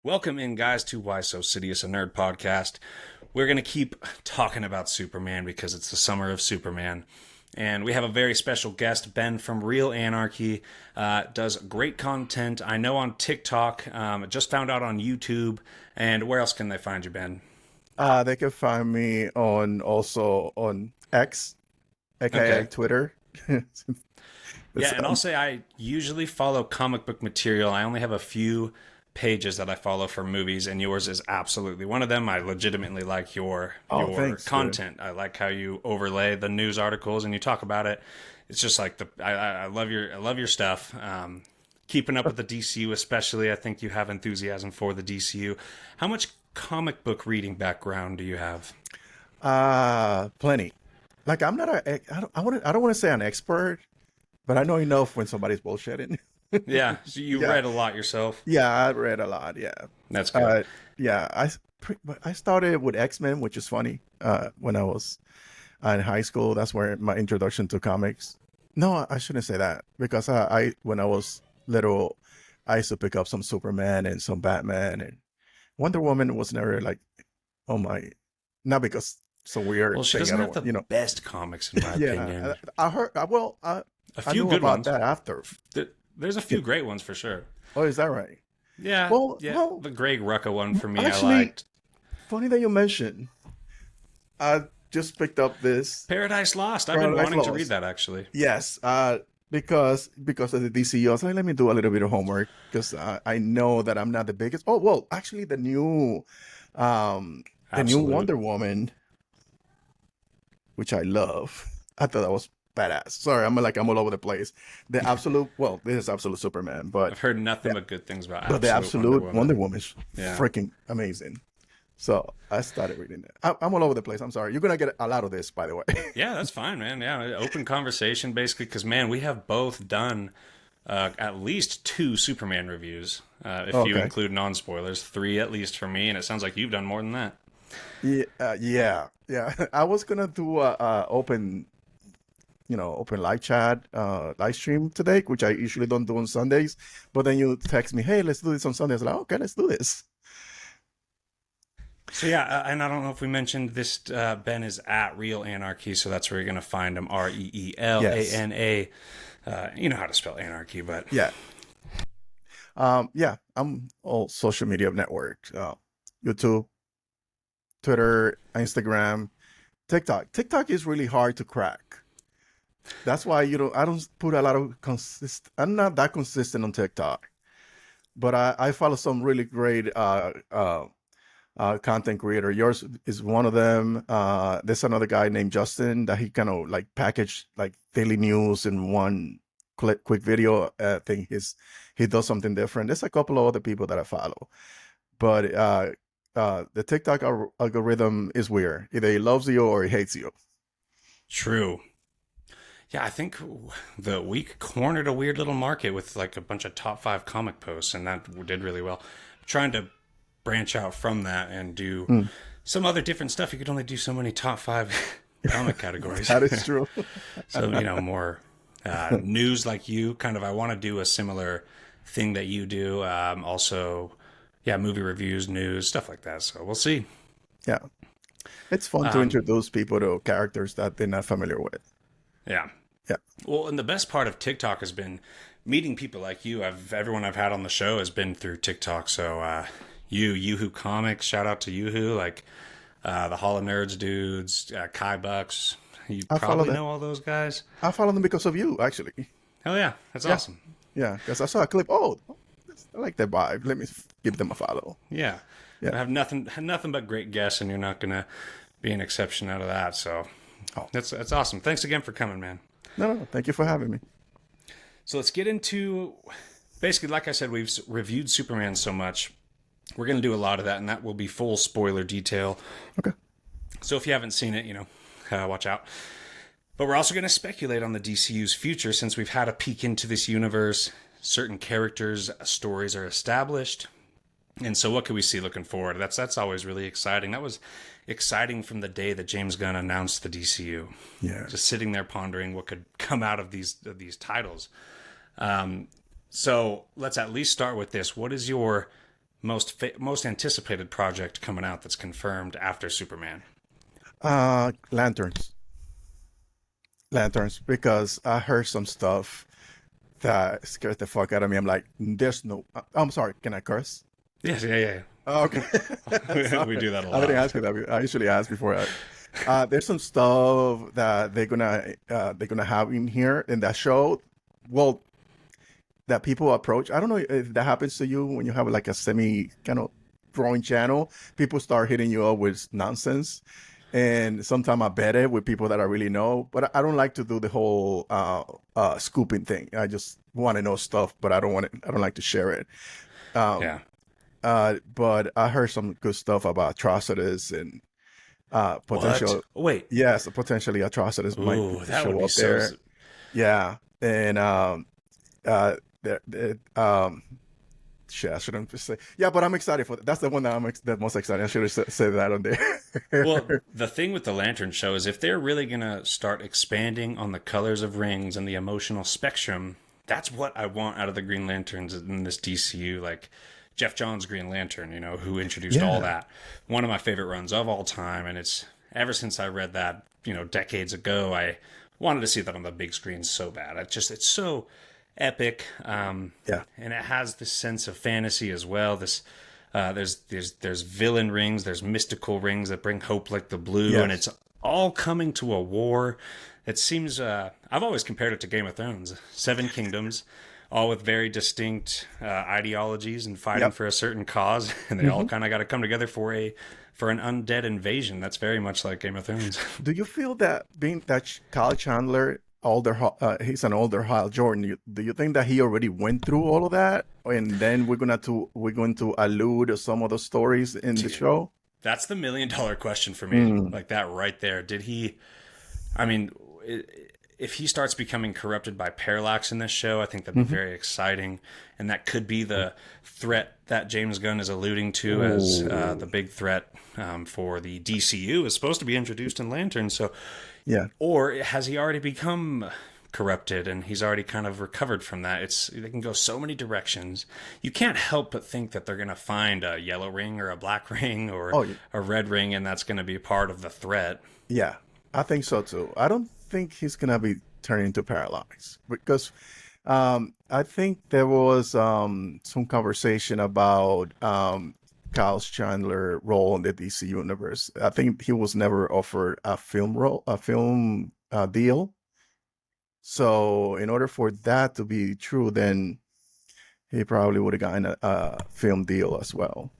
Welcome in, guys, to Why So Sidious a Nerd podcast. We're going to keep talking about Superman because it's the summer of Superman. And we have a very special guest, Ben from Real Anarchy. Does great content, I know, on TikTok. Just found out on YouTube. And where else can they find you, Ben? They can find me on X, aka Okay. Twitter. Yeah, It's, and I'll say I usually follow comic book material. I only have a few pages that I follow for movies, and yours is absolutely one of them. I legitimately like your oh, your thanks, dude. content. I like how you overlay the news articles and you talk about it. It's just like I love your stuff. Keeping up with the DCU, especially. I think you have enthusiasm for the DCU. How much comic book reading background do you have? Plenty. Like I'm not a, I don't want to say an expert, but I know enough when somebody's bullshitting. Yeah, so you Yeah, read a lot yourself. yeah, I read a lot. Yeah, That's good. uh, yeah. But I started with X-Men, which is funny. When I was in high school, that's where my introduction to comics. No, I shouldn't say that because I when I was little, I used to pick up some Superman and some Batman and Wonder Woman was never like, oh my, not because it's a Well, weird she thing. I doesn't don't have want, the best comics, in my yeah, opinion. I heard. Well, A I few knew good about ones. that after. There's a few great ones for sure. Oh, is that right? Yeah, Well, yeah. well, The Greg Rucka one for me, I actually, liked. funny that you mentioned. I just picked up this Paradise Lost. I've been Paradise wanting to read Lost. that actually. Yes, because of the DCU, I was like, let me do a little bit of homework because I know that I'm not the biggest. Oh well, actually, the new Absolute. Wonder Woman, which I love. I thought that was badass. Sorry, I'm all over the place. The absolute, well, this is absolute Superman, I've heard nothing the, but good things about but the Absolute Wonder absolute Wonder Woman. Woman is Yeah. freaking amazing. So I started reading it. I'm all over the place. I'm sorry. You're gonna get a lot of this, by the way. Yeah, that's fine, man. Yeah, open conversation basically because, man, we have both done at least two Superman reviews, if you Okay. include non spoilers, three at least for me, and it sounds like you've done more than that. Yeah, yeah. I was gonna do a open live chat, live stream today, which I usually don't do on Sundays. But then you text me, hey, let's do this on Sundays. Like, okay, let's do this. So yeah, and I don't know if we mentioned this. Ben is at Real Anarchy, so that's where you're gonna find him. Yes. REELANA. You know how to spell anarchy, but Yeah. Yeah. I'm all social media networks, YouTube, Twitter, Instagram, TikTok. TikTok is really hard to crack. That's why I don't put a lot of I'm not that consistent on TikTok, but I follow some really great content creator. Yours is one of them. There's another guy named Justin that he kind of like packaged like daily news in one quick video. I think he does something different. There's a couple of other people that I follow, but the TikTok algorithm is weird. Either he loves you or he hates you. true. Yeah, I think the week cornered a weird little market with like a bunch of top five comic posts, and that did really well. Trying to branch out from that and do Mm, some other different stuff. You could only do so many top five comic categories. that is true. So, more news like you. Kind of, I want to do a similar thing that you do. Also, yeah, movie reviews, news, stuff like that. So we'll see. Yeah, it's fun to Um, introduce people to characters that they're not familiar with. yeah. Yeah. Well, and the best part of TikTok has been meeting people like you. Everyone I've had on the show has been through TikTok. So Yoo-Hoo Comics, shout out to Yoo-Hoo, like the Hall of Nerds dudes, Kai Bucks. You I follow probably them. know all those guys. I follow them because of you, actually. Hell yeah, that's Yeah, awesome. yeah. Because I saw a clip. Oh, I like that vibe. Let me give them a follow. Yeah, Yeah. I have nothing but great guests, and you're not gonna be an exception out of that. So Oh, that's awesome. Thanks again for coming, man. no, no, no. Thank you for having me. So let's get into basically, like I said, we've reviewed Superman so much. We're going to do a lot of that, and that will be full spoiler detail. Okay. So if you haven't seen it, watch out. But we're also going to speculate on the DCU's future since we've had a peek into this universe. Certain characters' stories are established. And so what can we see looking forward? That's always really exciting. That was exciting from the day that James Gunn announced the DCU. Yeah. Just sitting there pondering what could come out of these titles. So let's at least start with this. What is your most anticipated project coming out that's confirmed after Superman? Lanterns. Lanterns, because I heard some stuff that scared the fuck out of me. I'm like, there's no. I'm sorry. Can I curse? Yes, yeah. Oh, okay. We Sorry. do that a I didn't lot. ask you that. I usually ask before. There's some stuff that they're gonna have in here in that show. Well, that people approach. I don't know if that happens to you when you have like a semi kind of growing channel. People start hitting you up with nonsense, and sometimes I bet it with people that I really know. But I don't like to do the whole scooping thing. I just want to know stuff, but I don't want it. I don't like to share it. Um, Yeah. but I heard some good stuff about atrocities and What? potential. Wait. Yes, potentially atrocities might Ooh, that would show be up so. there. Yeah, and there, shit, I shouldn't just say. Yeah, but I'm excited for that. That's the one that the most excited. I should have said that on Well, there. the thing with the Lantern show is if they're really going to start expanding on the colors of rings and the emotional spectrum, that's what I want out of the Green Lanterns in this DCU. Like Jeff Johns' Green Lantern, who introduced all Yeah, that. One of my favorite runs of all time. And it's ever since I read that, decades ago, I wanted to see that on the big screen so bad. It's so epic. yeah, And it has this sense of fantasy as well. There's villain rings, there's mystical rings that bring hope like the blue, and it's yes, all coming to a war. It seems I've always compared it to Game of Thrones, Seven Kingdoms, all with very distinct ideologies and fighting yep. for a certain cause, and they all Hmm. kind of got to come together for an undead invasion. That's very much like Game of Thrones. Do you feel that being that Kyle Chandler, he's an older Hal Jordan? Do you think that he already went through all of that, and then we're going to allude to some of the stories in the Dude, show? that's the $1 million question for me. Mm, Like that right there. Did he? I mean, if he starts becoming corrupted by Parallax in this show, I think that'd be hmm. very exciting, and that could be the threat that James Gunn is alluding to as the Oh, big threat for the DCU is supposed to be introduced in Lantern. So, yeah. or has he already become corrupted and he's already kind of recovered from that? They can go so many directions. You can't help but think that they're going to find a yellow ring or a black ring or Oh, a red ring, and that's going to be part of the threat. yeah, I think so too. I don't think he's gonna be turning into Parallax because I think there was some conversation about Kyle Chandler role in the DC universe. I think he was never offered a film role, a film deal. So in order for that to be true, then he probably would have gotten a film deal as well,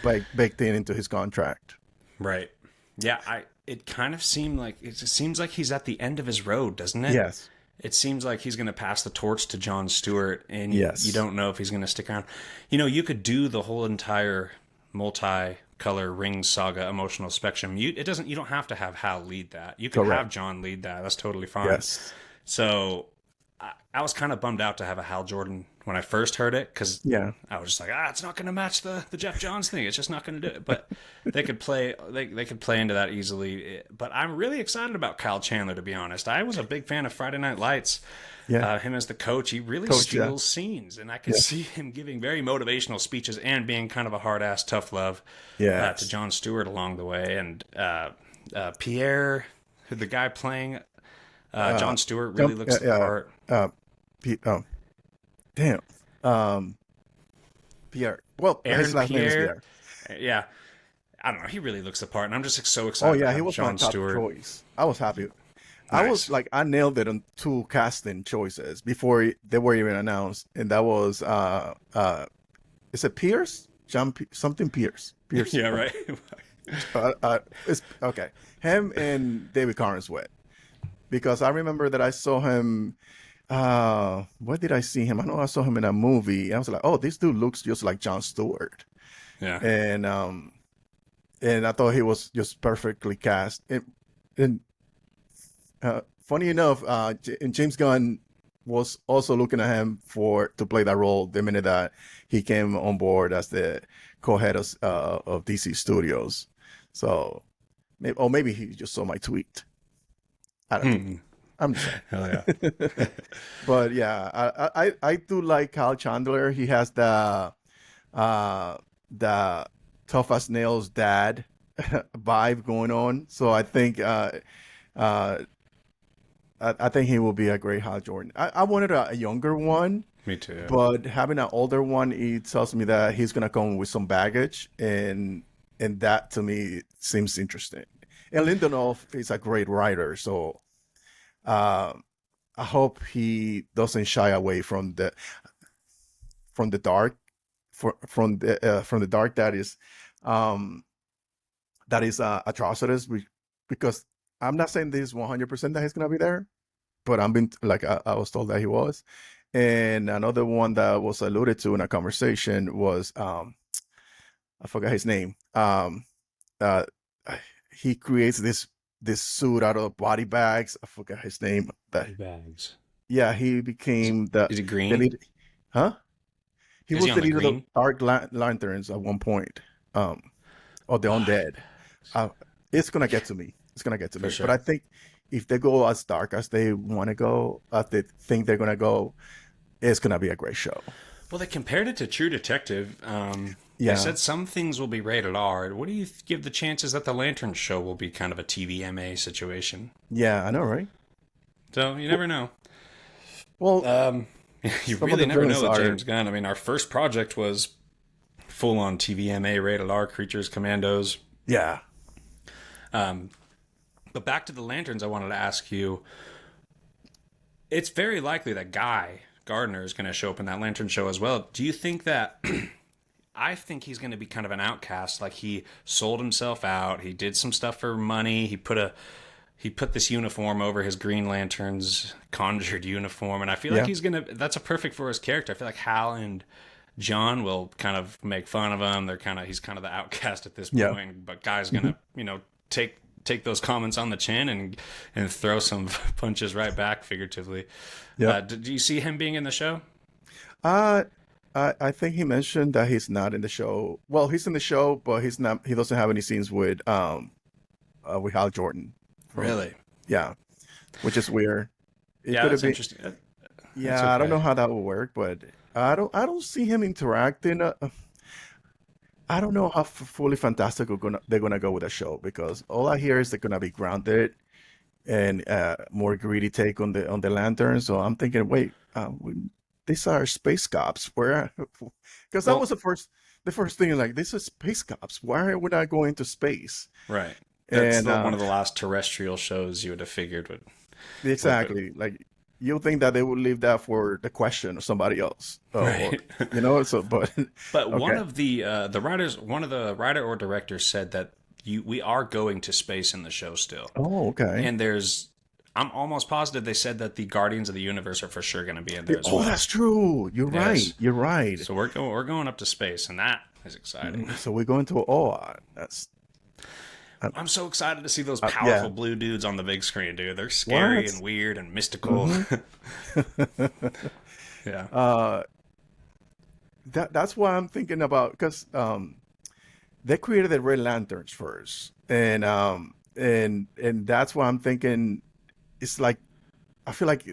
baked in into his contract. Right. Yeah, it kind of seemed like it just seems like he's at the end of his road, doesn't it? Yes, It seems like he's going to pass the torch to John Stewart, and you yes, don't know if he's going to stick around. You could do the whole entire multi-color ring saga emotional spectrum. You don't have to have Hal lead that. You could have correct. John lead that. That's totally fine. Yes, So I was kind of bummed out to have a Hal Jordan when I first heard it, because yeah. I was just like, it's not going to match the Jeff Johns thing. It's just not going to do it. But they could play into that easily. But I'm really excited about Kyle Chandler, to be honest. I was a big fan of Friday Night Lights. Yeah, Him as the coach, he really coach. Yeah, steals scenes, and I could yeah, see him giving very motivational speeches and being kind of a hard ass tough love to yes. John Stewart along the way. And Pierre, the guy playing Uh, John Stewart, really jump. looks the part. Uh, oh, damn. Um, Pierre. Well, his Aaron last name is Pierre, Pierre. yeah, I don't know. He really looks the part, and I'm just so Oh excited to yeah, he have was my John top Stewart. choice. I was happy. I was Nice. like, I nailed it on two casting choices before they were even announced, and that was is it Pierce? Something Pierce. Pierce. Yeah, right. It's okay. Him and David Cornsweet, because I remember that I saw him. Where did I see him? I know I saw him in a movie. I was like, oh, this dude looks just like John Stewart, Yeah. and I thought he was just perfectly cast. And funny enough, and James Gunn was also looking at him to play that role the minute that he came on board as the co-head of DC Studios. So, maybe he just saw my tweet. I don't know. Hmm. I'm just Hell yeah. saying. But yeah, I do like Kyle Chandler. He has the uh, the tough as nails dad vibe going on. So uh, I think he will be a great Hal Jordan. I wanted a younger one, Me too. but having an older one, it tells me that he's gonna come with some baggage, and that to me seems interesting. And Lindelof is a great writer, so uh, I hope he doesn't shy away from the dark, from the dark um, that is atrocities. Because I'm not saying this 100% that he's gonna be there, but I'm been like I was told that he was. And another one that was alluded to in a conversation was I forgot his name. Uh, he creates this suit out of body bags. I forgot his name. That Bags. yeah, he became Is it the green? lead. Huh? He Is he was on the the leader of the green? Dark Lanterns at one point. Or the Body undead. bags. Uh, it's gonna get to me. It's gonna get to For me. But sure. I think if they go as dark as they want to go, as they think they're gonna go, it's gonna be a great show. Well, they compared it to True Detective. They Yeah, said some things will be rated R. What do you give the chances that the Lantern Show will be kind of a TVMA situation? yeah, I know, right? So you Well, never know. well, You some of really the never know villains with are, James Gunn. I mean, our first project was full on TVMA rated R creatures, commandos. yeah, But back to the lanterns, I wanted to ask you. It's very likely that Guy Gardner is going to show up in that Lantern Show as well. Do you think that? I think he's going to be kind of an outcast. Like he sold himself out. He did some stuff for money. He put this uniform over his Green Lantern's conjured uniform, and I feel like yeah, he's gonna. That's a perfect for his character. I feel like Hal and John will kind of make fun of him. He's kind of the outcast at this yeah, point, but Guy's hmm, gonna take those comments on the chin and throw some punches right back figuratively. yeah. Do you see him being in the show? Uh, I think he mentioned that he's not in the show. Well, he's in the show, but he's not. He doesn't have any scenes with Hal Jordan. From Really? yeah, which is weird. It Yeah, could have that's been. interesting. That's Yeah, I don't know okay. how that will work, but I don't see him interacting. I don't know how fully fantastic they're gonna go with the show because all I hear is they're gonna be grounded and more greedy take on the lantern. So I'm thinking, wait, these are space cops. Where? Because that was Well, the first thing. Like, this is space cops. Why are we not going to space? right. That's And one of the last terrestrial shows you would have figured would have exactly, like you think that they would leave that for the question or somebody else, or right. so. But But okay. one of the writer or director said that we are going to space in the show still, Oh, okay. and I'm almost positive they said that the Guardians of the Universe are for sure going to be in there as Oh, well. that's true. You're right. Yes, You're right. so we're going up to space, and that is exciting. So we're going to. Oh, that's uh, I'm so excited to see those yeah. powerful blue dudes on the big screen, dude. They're scary What? and weird and mystical. Hmm. Yeah. uh, that's why I'm thinking about because they created the Red Lanterns first, and that's why I'm thinking it's like I feel like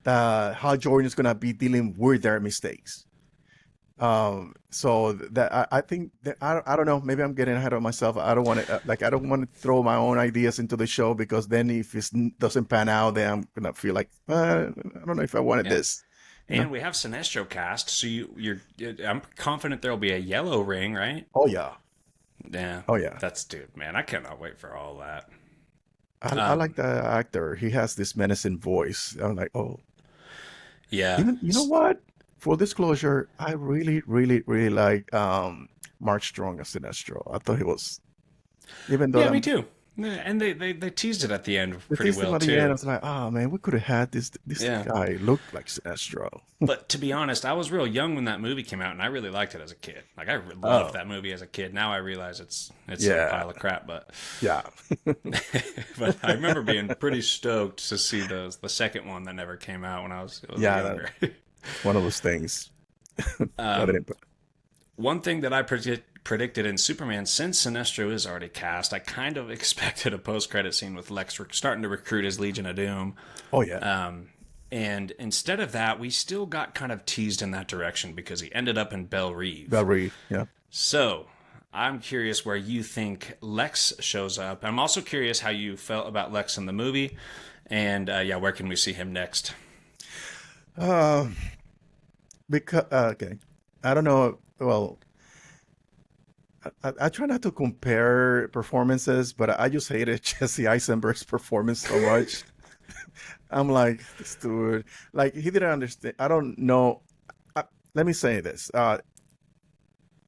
how Jordan is gonna be dealing with their mistakes. So that I think that I don't know. Maybe I'm getting ahead of myself. I don't want to I don't want to throw my own ideas into the show because then if it doesn't pan out, then I'm gonna feel like I don't know if I wanted Yeah. this. You know? And we have Sinestro cast, so I'm confident there'll be a yellow ring, right? Oh yeah, Yeah, oh yeah. that's dude, man. I cannot wait for all that. I like Um, the actor. He has this menacing voice. I'm like, oh, yeah, even you know what? Full disclosure, I really like Mark Strong as Sinestro. I thought he was, even though yeah, me I'm too. Yeah, and they teased it at the end the pretty tasting well at the end, I too. was like, oh man, we could have had this Yeah, guy look like Sinestro. but to be honest, I was real young when that movie came out, and I really liked it as a kid. Like I loved Oh, that movie as a kid. Now I realize it's a yeah, pile of crap, but yeah, but I remember being pretty stoked to see the second one that never came out when I was yeah. younger. One of those things. That um, didn't. One thing that I predicted in Superman, since Sinestro is already cast, I kind of expected a post credit scene with Lex starting to recruit his Legion of Doom. Oh yeah. Um, And instead of that, we still got kind of teased in that direction because he ended up in Belle Bell Reve. Reeve, yeah. So I'm curious where you think Lex shows up. I'm also curious how you felt about Lex in the movie. And yeah, where can we see him next? Um, because okay, I don't know. Well, I try not to compare performances, but I just hated Jesse Eisenberg's performance so much. I'm like, this dude, like he didn't understand. I don't know. Let me say this.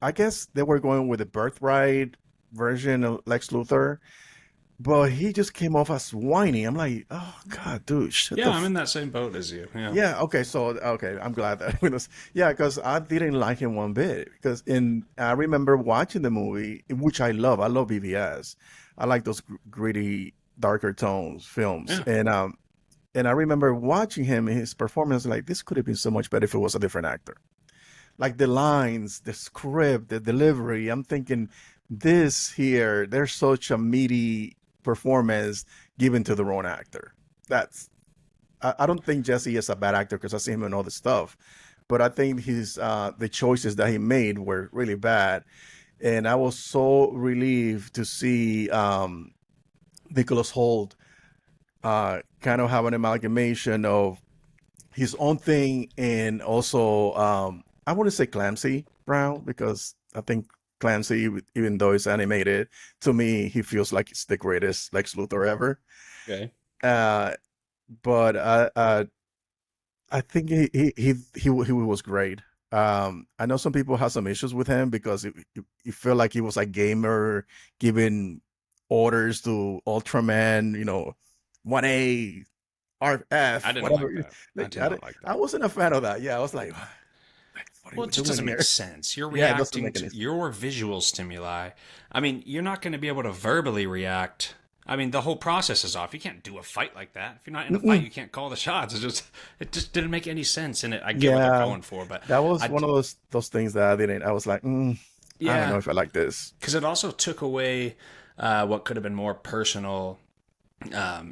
I guess they were going with the birthright version of Lex Luthor, but he just came off as whiny. I'm like, oh God, dude, shut Yeah, the I'm in that same boat as you. Yeah. yeah, okay, so okay, I'm glad that yeah, because I didn't like him one bit. Because in I remember watching the movie, which I love. I love BVS. I like those gritty, darker tones films, Yeah. and I remember watching him his performance. Like this could have been so much better if it was a different actor. Like the lines, the script, the delivery. I'm thinking this here, there's such a meaty performance given to the wrong actor. That's I don't think Jesse is a bad actor because I see him in all the stuff, but I think his the choices that he made were really bad, and I was so relieved to see Nicholas Holt kind of have an amalgamation of his own thing and also I wouldn't say Clancy Brown because I think Clancy, even though it's animated, to me he feels like it's the greatest Lex Luthor ever. Okay. Uh, but I think he was great. I know some people have some issues with him because it felt like he was a gamer giving orders to Ultraman, 1A, I RF, didn't like whatever. that. I Like, did not like I that. wasn't a fan of that. Yeah, I was like, what are Well, we it just doing doesn't make here? sense. You're Yeah, it doesn't reacting make to any sense. your visual stimuli. I mean, you're not going to be able to verbally react. I mean, the whole process is off. You can't do a fight like that. If you're not in a fight, Mm-mm. you can't call the shots. It just didn't make any sense in it. I get what they're Yeah, going for, but that was I, one of those things that I didn't. I was like, I don't know yeah, if I like this. because it also took away what could have been more personal,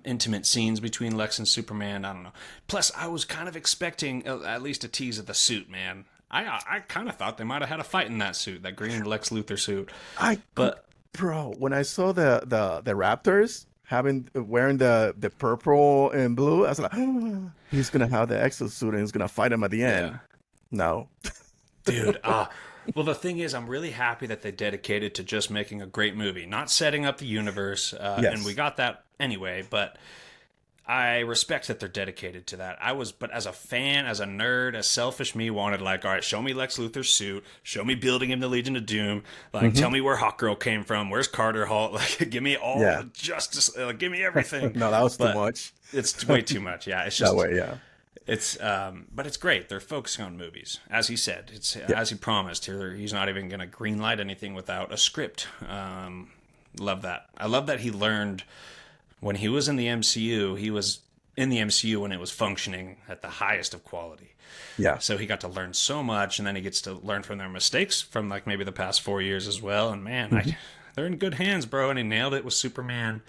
intimate scenes between Lex and Superman. I don't know. Plus, I was kind of expecting at least a tease of the suit, man. I kind of thought they might have had a fight in that suit, that green Lex Luthor suit. I But Bro, when I saw the Raptors having wearing the purple and blue, I was like, he's gonna have the exosuit and he's gonna fight him at the yeah, end. No. dude. Well, the thing is, I'm really happy that they dedicated to just making a great movie, not setting up the universe, and we Yes. got that anyway. But I respect that they're dedicated to that. But as a fan, as a nerd, as selfish me wanted, like, all right, show me Lex Luthor's suit, show me building him the Legion of Doom, like, Hmm. tell me where Hawkgirl came from, where's Carter Hall, like, give me all Yeah. the justice, give me everything. No, that was too But much. it's way too much. Yeah, it's That just way, yeah. but it's great. They're focusing on movies, as he said. It's Yeah. as he promised. He's not even going to greenlight anything without a script. Love that. I love that he learned when he was in the MCU. He was in the MCU when it was functioning at the highest of quality. Yeah. So he got to learn so much, and then he gets to learn from their mistakes from like maybe the past 4 years as well. And man, Hmm. they're in good hands, bro. And he nailed it with Superman.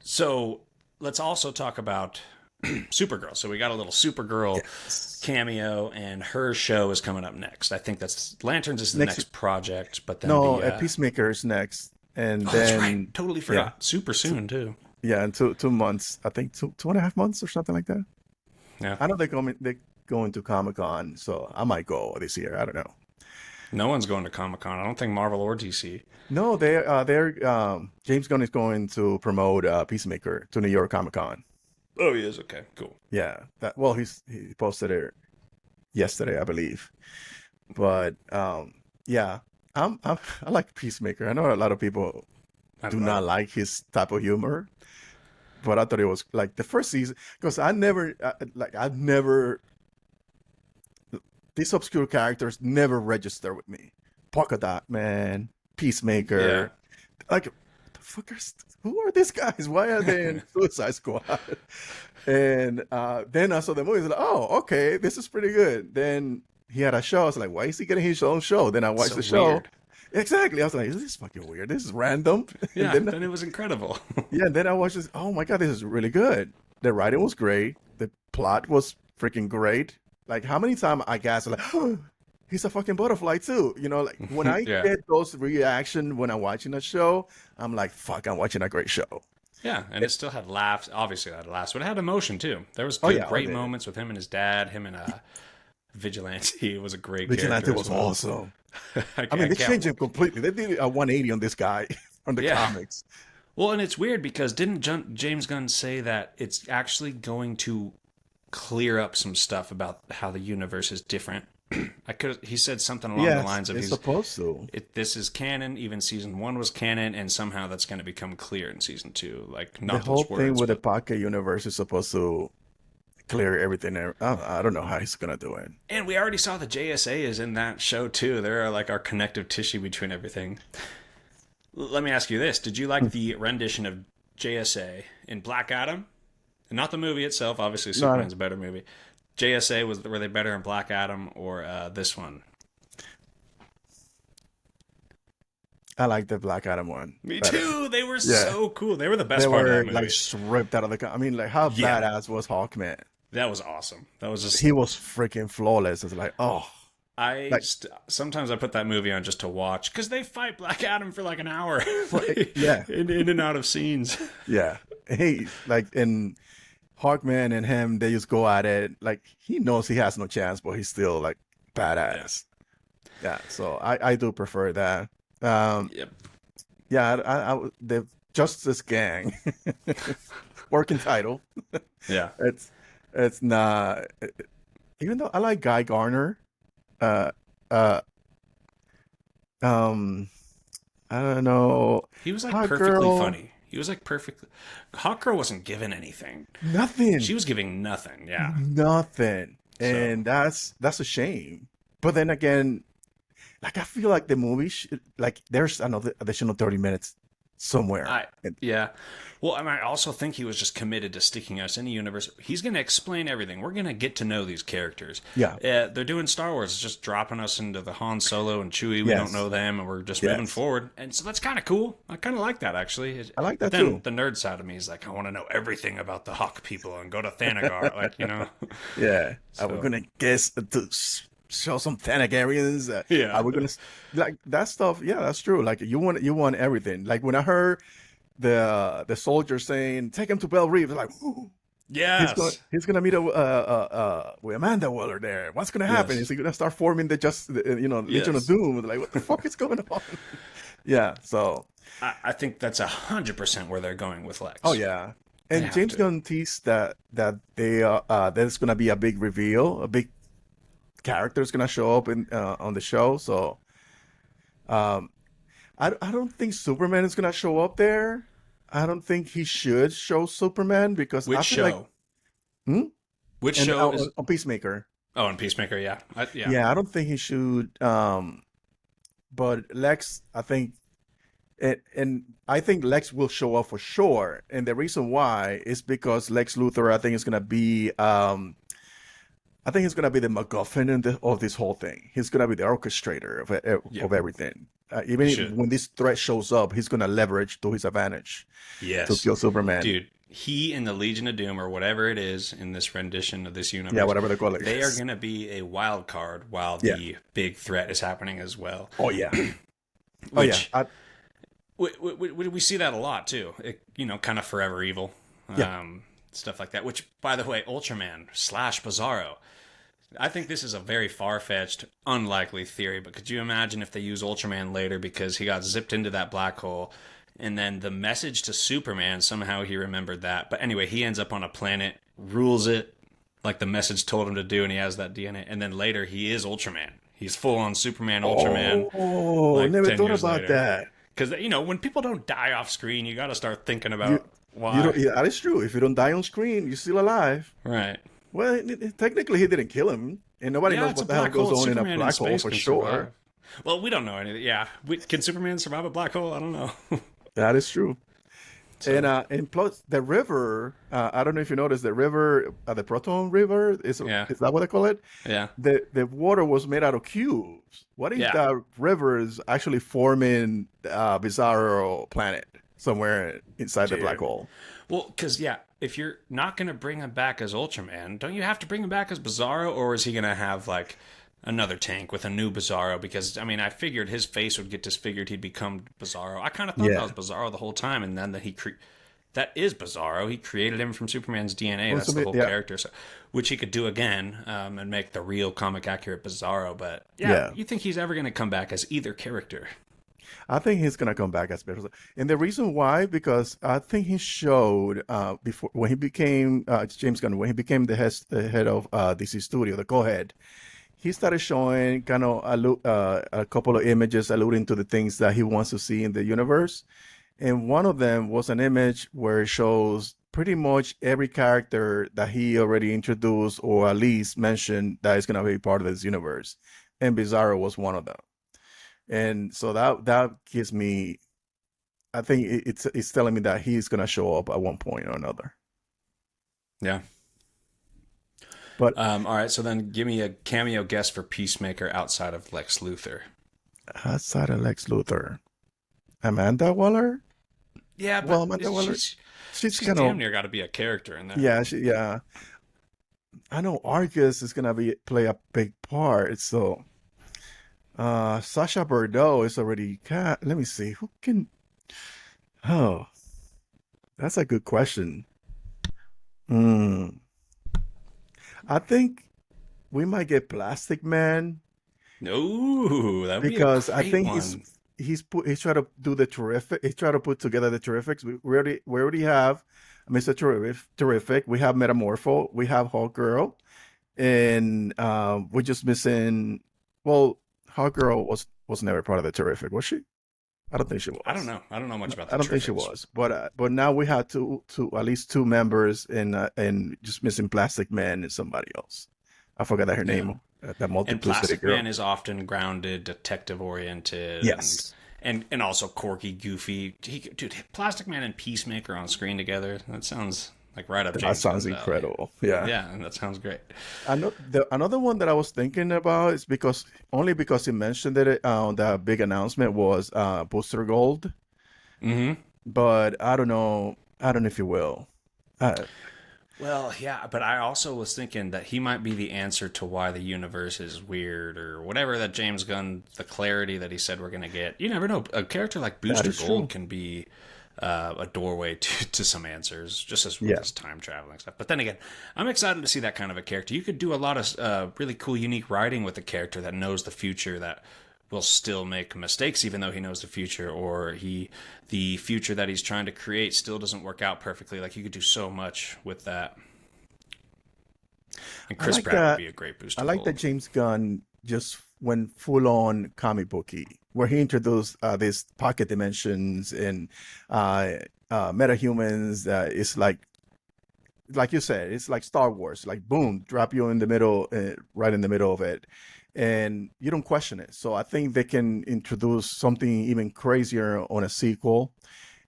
So let's also talk about Supergirl. So we got a little Supergirl Yes. cameo, and her show is coming up next. I think that's Lanterns is the Next, next project, but then no, the Peacemaker is next, and oh, that's right, then totally yeah, forgot. Super two, soon too. yeah, in 2 months, I think two and a half months or something like that. Yeah, I know they're going to Comic-Con, so I might go this year. I don't know. no one's going to Comic Con. I don't think Marvel or DC. No, they're James Gunn is going to promote Peacemaker to New York Comic Con. Oh, he is. Okay, cool. Yeah, that well, he posted it yesterday, I believe. But yeah, I like Peacemaker. I know a lot of people I do love not it. like his type of humor, but I thought it was like the first season because I've never these obscure characters never register with me. Polka Dot Man, Yeah. Peacemaker, like what the fuckers, who are these guys? Why are they in Suicide Squad? And then I saw the movie. I was like, oh, okay, this is pretty good. Then he had a show. I was like, why is he getting his own show? Then I watched So the show. weird. Exactly. I was like, this is fucking weird. This is random. And Yeah. then Then it was incredible. yeah, and then I watched this. Oh my god, this is really good. The writing was great. The plot was freaking great. Like how many times I guess like, oh, he's a fucking butterfly too. You know, like when I Yeah. get those reaction when I'm watching a show, I'm like, fuck, I'm watching a great show. Yeah, and it still had laughs. Obviously, it had laughs, but it had emotion too. There was Oh good, yeah, great moments with him and his dad. Him and Vigilante was a great Vigilante character as was well. awesome. I I mean, they can't. changed him completely. They did a 180 on this guy from the Yeah. comics. Well, and it's weird because didn't James Gunn say that it's actually going to clear up some stuff about how the universe is different? He said something along the Yes, lines of it's supposed to. this is canon. Even season 1 was canon, and somehow that's going to become clear in season 2. Like The not whole those thing words, with the but pocket universe is supposed to clear everything. I don't know how he's gonna do it. and we already saw the JSA is in that show too. They're like our connective tissue between everything. Let me ask you this: did you like the rendition of JSA in Black Adam? And not the movie itself. Obviously, No, Superman's a better movie. JSA were they better in Black Adam or this one? I like the Black Adam one. Me better. too. They were Yeah. so cool. They were the best They part of were that like movie. stripped out of I mean, like how Yeah. badass was Hawkman? That was awesome. That was just He was freaking flawless. It's like, oh, like sometimes I put that movie on just to watch because they fight Black Adam for like an hour, yeah, in and out of scenes. yeah. He like in Hawkman and him, they just go at it. Like he knows he has no chance, but he's still like badass. Yeah, so I do prefer that. Yep. Yeah, the Justice Gang working title. Yeah. It's not even though I like Guy Garner. Uh, uh, um, I don't know. He was like Hot perfectly Girl, funny. He was like perfect. Hawker wasn't given anything. nothing, She was giving nothing. Yeah. nothing, So and that's a shame. But then again, like I feel like the movie like there's another additional 30 minutes somewhere. yeah. Well, and I also think he was just committed to sticking us in the universe. He's going to explain everything. We're going to get to know these characters. Yeah. They're doing Star Wars, it's just dropping us into the Han Solo and Chewie. We don't know them, and we're just moving forward. And so that's kind of cool. I kind of like that, actually. I like that but then too. The nerd side of me is like, I want to know everything about the Hawk people and go to Thanagar. Like, you know. Yeah. So. We're gonna guess to show some Thanagarians. Yeah. We're gonna like that stuff. Yeah, that's true. Like you want everything. Like when I heard the soldier saying, "Take him to Belle Reeve," like, ooh, Yes. he's gonna meet with Amanda Waller there. What's gonna happen? Yes. Is he gonna start forming Legion of Doom? Like, what the fuck is going on? Yeah. So I think that's 100% where they're going with Lex. oh yeah. And James Gunn teased that there's gonna be a big reveal, a big character is gonna show up in on the show. So, I don't think Superman is gonna show up there. I don't think he should show Superman because Which I feel show? Which show is on Peacemaker? Oh, and Peacemaker, yeah. Yeah, I don't think he should. But Lex, I think, and I think Lex will show up for sure. And the reason why is because Lex Luthor, I think, is gonna be. I think he's gonna be the MacGuffin of this whole thing. He's gonna be the orchestrator of everything. Even when this threat shows up, he's gonna leverage to his advantage. Yes. To kill Superman. Dude, he and the Legion of Doom, or whatever it is in this rendition of this universe. Yeah, whatever they call it. They are gonna be a wild card while the big threat is happening as well. Oh yeah. Which, we see that a lot too. Kind of forever evil. Stuff like that. Which, by the way, Ultraman / Bizarro. I think this is a very far-fetched, unlikely theory, but could you imagine if they use Ultraman later because he got zipped into that black hole, and then the message to Superman, somehow he remembered that. But anyway, he ends up on a planet, rules it, like the message told him to do, and he has that DNA. And then later, he is Ultraman. He's full-on Superman, Ultraman. Oh, I never thought about that. Because, when people don't die off screen, you got to start thinking about why. That is true. If you don't die on screen, you're still alive. Right. Well, technically, he didn't kill him, and nobody knows what the hell goes on Superman in a black hole for sure. Survive. Well, we don't know anything. Yeah, can Superman survive a black hole? I don't know. That is true. So. And plus the river. I don't know if you noticed the river, the Proton River. Is that what they call it? Yeah. The water was made out of cubes. What if that river is actually forming a Bizarro planet somewhere inside the black hole? Well, because yeah, if you're not gonna bring him back as Ultraman, don't you have to bring him back as Bizarro, or is he gonna have like another tank with a new Bizarro? Because I mean, I figured his face would get disfigured, he'd become Bizarro. I kind of thought that Yeah. was Bizarro the whole time, and then that that is Bizarro. He created him from Superman's DNA. Well, That's so the whole yeah, character. So, which he could do again and make the real comic accurate Bizarro. But yeah, yeah. you think he's ever gonna come back as either character? I think he's gonna come back as special. And the reason why, because I think he showed before when he became James Gunn, when he became the head of DC Studio, the co-head, he started showing kind of a couple of images alluding to the things that he wants to see in the universe. And one of them was an image where it shows pretty much every character that he already introduced or at least mentioned that is going to be part of this universe. And Bizarro was one of them. And so that gives me, I think it's telling me that he's going to show up at one point or another. Yeah. But All right. So then, give me a cameo guest for Peacemaker outside of Lex Luthor. outside of Lex Luthor, Amanda Waller? Yeah, Well, but Amanda Waller, she's she's kind damn of, near got to be a character in there. yeah, yeah. I know Argus is gonna be play a big part. So Sasha Bordeaux is already cat. Let me see who can. Oh, that's a good question. Hmm. I think we might get Plastic Man No, that'd be a because I great think one. he's trying to do the terrific. He's trying to put together the terrifics. We already have Mr. Terrific. We have Metamorpho. We have Hawk Girl, and we're just missing. Well, Hawk Girl was never part of the Terrific, was she? I don't think she I don't was. know. I don't know much about the I don't think she Terrifics. was. But now we have two at least two members and just missing Plastic Man and somebody else. I forgot her Yeah. name. That And multiplicity Plastic girl. Man is often grounded, detective oriented, Yes, and also quirky, goofy. Dude, Plastic Man and Peacemaker on screen together. That sounds like right up that James sounds Gunn's alley. incredible. Yeah. Yeah, and that sounds great. I know another one that I was thinking about is because only because he mentioned it on the big announcement was Booster Gold, Hmm. but I don't know. I don't know if he will. Uh, Well, yeah, but I also was thinking that he might be the answer to why the universe is weird or whatever that James Gunn, the clarity that he said we're going to get. You never know. A character like that Booster is Gold true. can be a doorway to some answers, just as with Yeah. his time traveling stuff. But then again, I'm excited to see that kind of a character. You could do a lot of really cool, unique writing with a character that knows the future, that will still make mistakes even though he knows the future, or the future that he's trying to create still doesn't work out perfectly. Like you could do so much with that. And I Chris like Pratt would that. be a great I Booster like that Gold. James Gunn just went full on comic booky, where he introduced these pocket dimensions and uh, metahumans. It's like you said, it's like Star Wars. Like boom, drop you in the middle, right in the middle of it, and you don't question it. So I think they can introduce something even crazier on a sequel,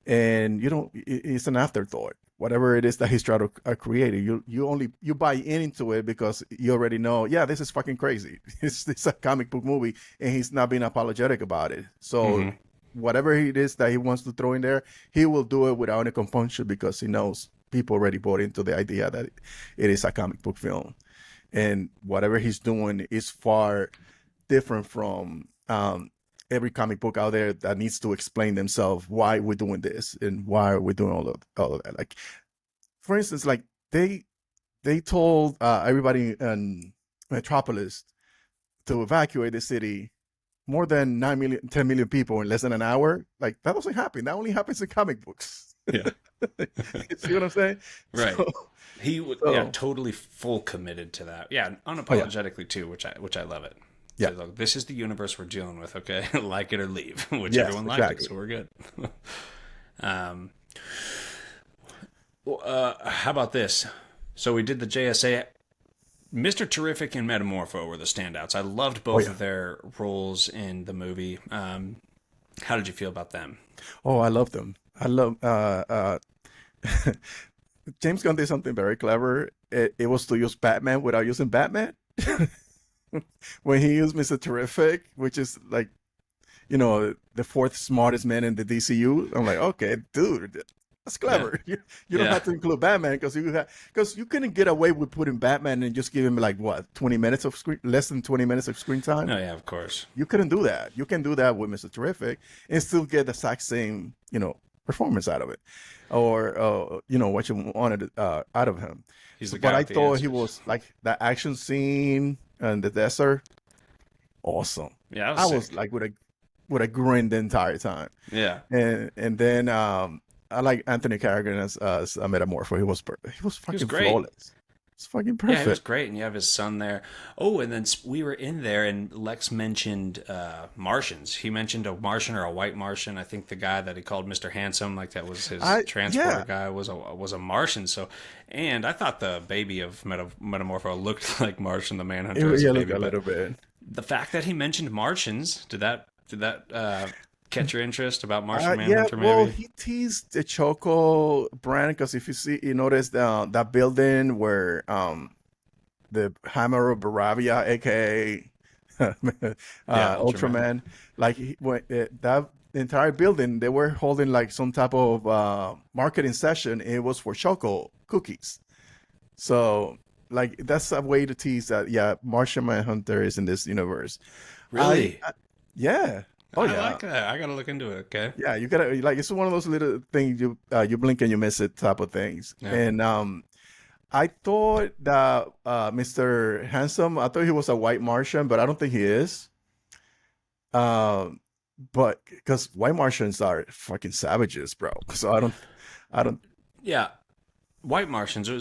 and you don't. It's an afterthought. Whatever it is that he's trying to create, you buy into it because you already know. Yeah, this is fucking crazy. It's a comic book movie, and he's not being apologetic about it. So Hmm. whatever it is that he wants to throw in there, he will do it without any compunction because he knows people already bought into the idea that it is a comic book film, and whatever he's doing is far different from every comic book out there that needs to explain themselves why we're doing this and why we're doing all of that. Like, for instance, like they told everybody in Metropolis to evacuate the city. More than 9 million, 10 million people in less than an hour. Like that doesn't happen. That only happens in comic books. Yeah. You see what I'm saying? Right. So, He would, yeah, so totally full committed to that. Yeah, oh yeah, unapologetically too, which I love it. yeah, So look, this is the universe we're dealing with. Okay, like it or leave, which yes, everyone liked it, exactly. so we're good. um, well, how about this? So we did the JSA. Mr. Terrific and Metamorpho were the standouts. I loved Oh both yeah. of their roles in the movie. How did you feel about them? Oh, I love them. I love James Gunn did something very clever. It was to use Batman without using Batman. When he used Mr. Terrific, which is like, the fourth smartest man in the DCU. I'm like, okay, dude, That's Yeah. clever. You don't Yeah. have to include Batman because you couldn't get away with putting Batman and just give him like what 20 minutes of screen, less than 20 minutes of screen time. No, yeah, of course. You couldn't do that. You can do that with Mr. Terrific and still get the exact same, performance out of it, or what you wanted out of him. He's the But guy I with the thought he answers. was like that action scene and the desert, awesome. Yeah, that was I was sick. like with a grin the entire time, Yeah. and then I like Anthony Carrigan as a metamorpho. He was He was fucking great. flawless. It's fucking Yeah, he was perfect. great, and you have his son there. Oh, and then we were in there, and Lex mentioned Martians. He mentioned a Martian or a white Martian. I think the guy that he called Mister Handsome, like that was his I transporter Yeah, guy, was a Martian. So, and I thought the baby of Metamorpho looked like Martian the Manhunter as a yeah, look baby. a But little bit. the fact that he mentioned Martians did that catch your interest about Martian Yeah, Manhunter? well, Maybe. he teased the Choco brand because if you notice that building where the Hammer of Baravia, aka Yeah, Ultraman. Ultraman, like that entire building, they were holding like some type of marketing session. It was for Choco cookies. So like that's a way to tease that. Yeah, Martian Manhunter is in this universe. I, Really? I yeah. Oh I yeah. like that. I gotta look into it. Okay. Yeah, you gotta like it's one of those little things you blink and you miss it type of things. Yeah. And I thought that Mr. Handsome, I thought he was a white Martian, but I don't think he is. Um, but because white Martians are fucking savages, bro. So I don't. Yeah. White Martians. Were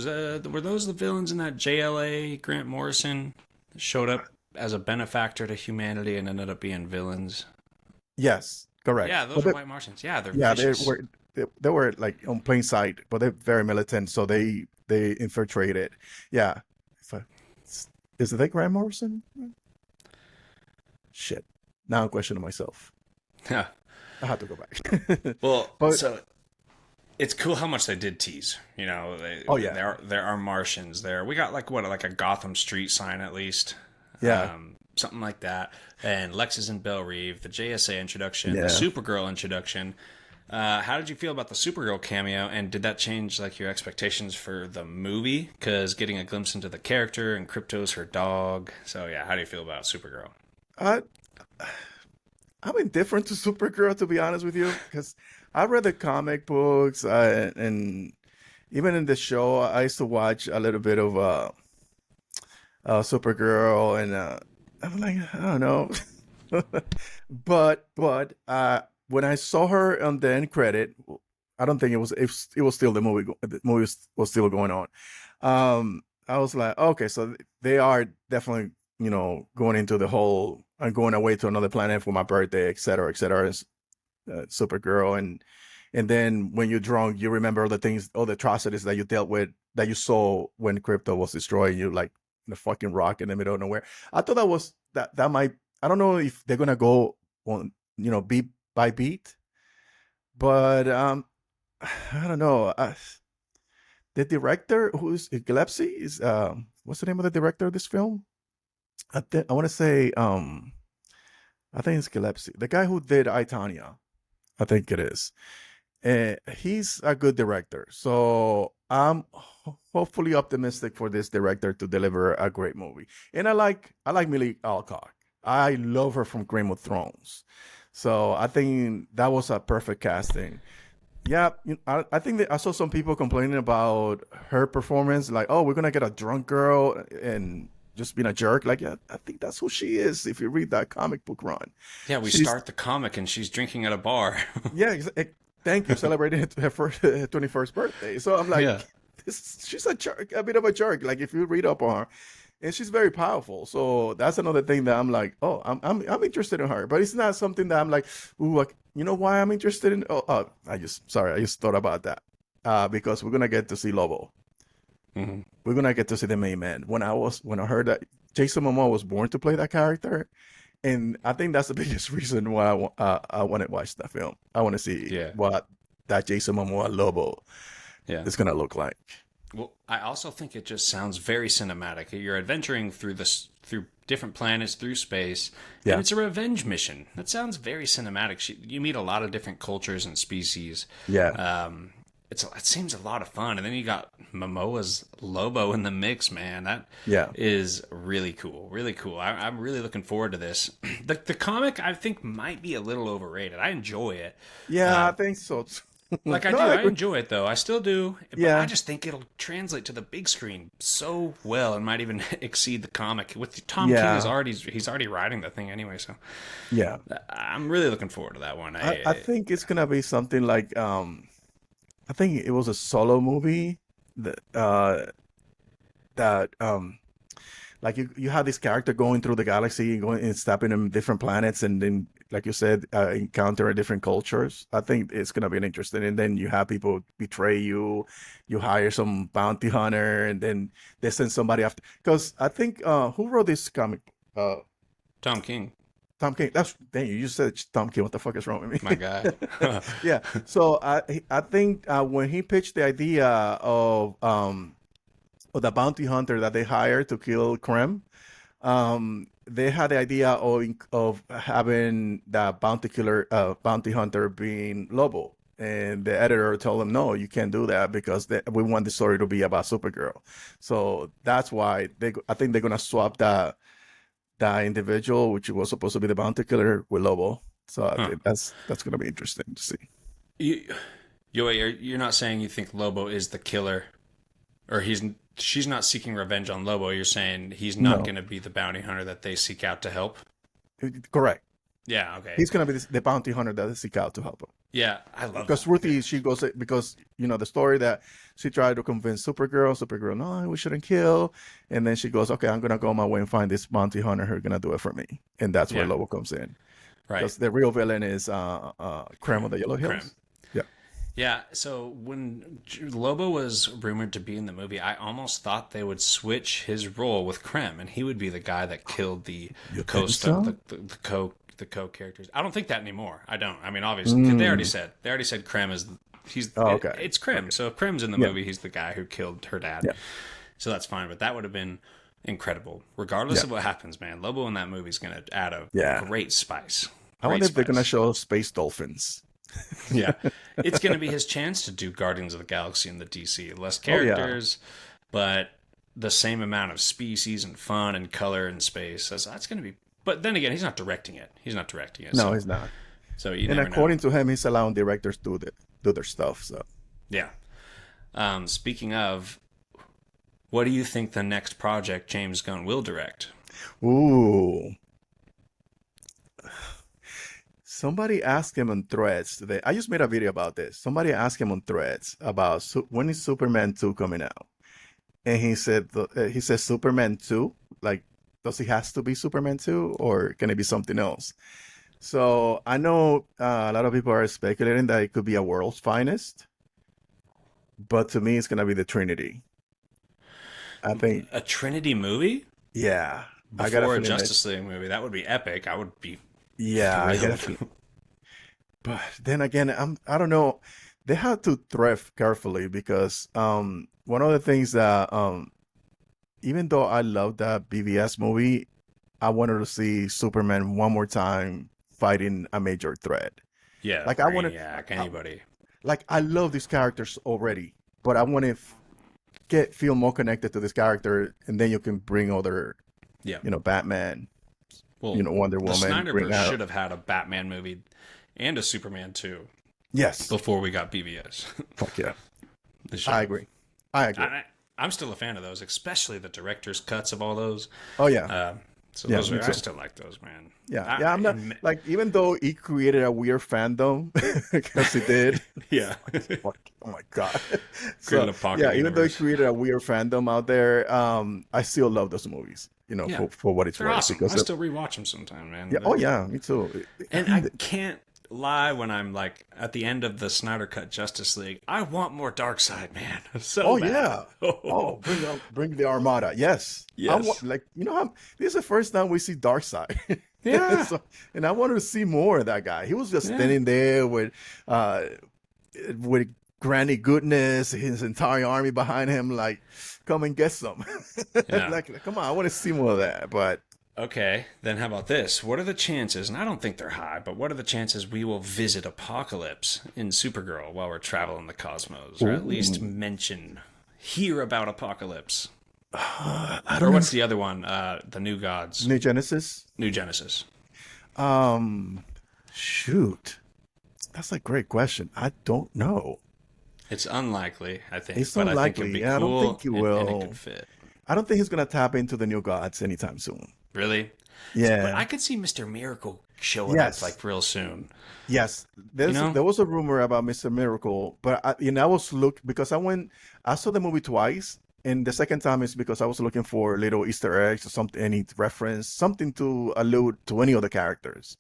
those the villains in that JLA? Grant Morrison showed up as a benefactor to humanity and ended up being villains. Yes, correct. Yeah, those are White Martians. Yeah, they're Yeah, vicious. they were like on plain sight, but they're very militant, so they infiltrated. Yeah. If I, is it that Grant Morrison? Shit. Now I'm questioning myself. Yeah. I have to go back. Well, But so it's cool how much they did tease. You know, oh yeah, there are Martians there. We got like a Gotham Street sign at least, yeah, something like that. And Lex is in Belle Reve, the JSA introduction, the yeah. Supergirl introduction. How did you feel about the Supergirl cameo, and did that change like your expectations for the movie? Because getting a glimpse into the character and Krypto's her dog. So yeah, how do you feel about Supergirl? I I'm indifferent to Supergirl to be honest with you because I read the comic books and even in the show I used to watch a little bit of Supergirl and I'm like I don't know, but when I saw her on the end credit, I don't think it was still the movie. The movie was still going on. I was like, okay, so they are definitely going into the whole. I'm going away to another planet for my birthday, et cetera, et cetera. Supergirl, and then when you're drunk, you remember all the things, all the atrocities that you dealt with, that you saw when Crypto was destroying you, like in a fucking rock in the middle of nowhere. I thought that might. I don't know if they're gonna go on, beat by beat, but I don't know. The director, who's Gillespie, is what's the name of the director of this film? I want to say I think it's Gillespie, the guy who did I, Tanya. I think it is. He's a good director, so I'm hopefully optimistic for this director to deliver a great movie. And I like Millie Alcock. I love her from Game of Thrones, so I think that was a perfect casting. Yeah, I think that I saw some people complaining about her performance, like, "Oh, we're gonna get a drunk girl and just being a jerk." Like, yeah, I think that's who she is. If you read that comic book run, Yeah, we she's start the comic and she's drinking at a bar. yeah. Thank you, celebrating her first 21st birthday. So I'm like, Yeah. she's a jerk, a bit of a jerk. Like if you read up on her, and she's very powerful. So that's another thing that I'm like, oh, I'm interested in her, but it's not something that I'm like, ooh, like, you know why I'm interested in? Oh, I just thought about that because we're gonna get to see Lobo. Hmm. We're gonna get to see the main man. When I heard that Jason Momoa was born to play that character, and I think that's the biggest reason why I want to watch that film. I want to see Yeah. what that Jason Momoa Lobo Yeah. is gonna look like. Well, I also think it just sounds very cinematic. You're adventuring through different planets, through space, and Yeah, it's a revenge mission. That sounds very cinematic. You meet a lot of different cultures and species. yeah, Um, it seems a lot of fun. And then you got Momoa's Lobo in the mix, man. That Yeah. is really cool, really cool. I'm really looking forward to this. The comic I think might be a little overrated. I enjoy it. Yeah, I think so. Like I No, do, I I agree. enjoy it though. I still do, but I Yeah. just think it'll translate to the big screen so well and might even exceed the comic. With Tom King is Yeah. already he's already writing the thing anyway, so Yeah. I'm really looking forward to that one. I think it's gonna be something like I think it was a solo movie that that like you have this character going through the galaxy and going and stopping in different planets and then like you said encounter different cultures. I think it's gonna be an interesting, and then you have people betray you, you hire some bounty hunter and then they send somebody after, because I think who wrote this comic, uh Tom King, Tom King. That's dang, you just said Tom King. What the fuck is wrong with my me? guy. Yeah. So I think when he pitched the idea of the bounty hunter that they hired to kill Krem, they had the idea of having the bounty hunter being Lobo. And the editor told him, no, you can't do that because we want the story to be about Supergirl. So that's why I think they're gonna swap that individual, which was supposed to be the bounty killer, with Lobo. So I Huh. think that's gonna be interesting to see. You, you're not saying you think Lobo is the killer, or she's not seeking revenge on Lobo. You're saying he's not No, going to be the bounty hunter that they seek out to help. correct. Yeah. Okay. He's gonna be the bounty hunter that they seek out to help him. Yeah, I love Because that. Ruthie, she goes because the story that she tried to convince Supergirl, no, we shouldn't kill, and then she goes, okay, I'm gonna go my way and find this bounty hunter who's gonna do it for me, and that's where Yeah. Lobo comes in. Right. Because the real villain is Krem of the Yellow Creme. Hills. Yeah. Yeah, so when Lobo was rumored to be in the movie, I almost thought they would switch his role with Krem, and he would be the guy that killed the You think co-star, so? the co-characters. I don't think that anymore. I don't. I mean, obviously, 'cause Mm. they already said Krem is Oh, okay. it's Krem. So if Krem's in the Yeah. movie, he's the guy who killed her dad. Yeah. So that's fine, but that would have been incredible. Regardless Yeah. of what happens, man, Lobo in that movie is going to add a Yeah. great spice. I Great wonder if they're gonna spice. show space dolphins. Yeah. It's going to be his chance to do Guardians of the Galaxy in the DC. Less Oh yeah. characters, but the same amount of species and fun and color and space. That's going to be. But then again, he's not directing it. He's not directing it. No, So, he's not. so you And never know. according to him, he's allowing directors to do their stuff. So Yeah. Speaking of, what do you think the next project James Gunn will direct? ooh. Somebody asked him on Threads today. I just made a video about this. Somebody asked him on Threads about when is Superman 2 coming out, and he said Superman 2. Like, does he has to be Superman 2, or can it be something else? So I know a lot of people are speculating that it could be a World's Finest, but to me, it's gonna be the Trinity. I think, A Trinity movie yeah, I got a before a feeling that, Justice League movie? That would be epic. I would be yeah, I got a thrilled. feeling. But then again, I don't know. They have to tread carefully because one of the things that even though I love that BVS movie, I wanted to see Superman one more time fighting a major threat. Yeah, Like I wanted, Brainiac, I, anybody. like I love these characters already, but I want to feel more connected to this character, and then you can bring other, Yeah. Batman, Well, Wonder the Woman, Green Snyderverse Arrow. should have had a Batman movie and a Superman 2 Yes, before we got BVS. fuck yeah, They should I have. agree. I agree. I'm still a fan of those, especially the director's cuts of all those. Oh yeah. So Yeah, those me are, I too. still like those, man. Yeah, yeah, I'm not like, even though he created a weird fandom because he did. Yeah. Fuck, oh my god. Created a So pocket yeah, even though he universe. created a weird fandom out there, I still love those movies. Yeah. For what it's They're worth. awesome. Because I still rewatch them sometimes, man. yeah, oh yeah, me too. And I can't lie when I'm like at the end of the Snyder Cut Justice League. I want more Darkseid, man. So Oh bad. yeah. Oh, bring the Armada. Yes. Yes. How this is the first time we see Darkseid. Yeah. And I wanted to see more of that guy. He was just Yeah. standing there with Granny Goodness, his entire army behind him, like, come and get some. Yeah. like, come on, I want to see more of that. But Okay, then how about this? What are the chances, and I don't think they're high, but what are the chances we will visit Apocalypse in Supergirl while we're traveling the cosmos, or at least Ooh. hear about Apocalypse? I Or don't what's know. the other one? The New Gods, New Genesis. New Genesis. Um, Shoot, that's a great question. I don't know. It's unlikely, I think, It's but I think it'd unlikely. be Yeah, I don't think cool he and it could will. fit. I don't think he's gonna tap into the new gods anytime soon. Really? But Yeah. I could see Mr. Miracle showing up Yes. like real soon. Yes. You know? There was a rumor about Mr. Miracle, but I was because I saw the movie twice, and the second time is because I was looking for little Easter eggs or something, any reference, something to allude to any of the characters.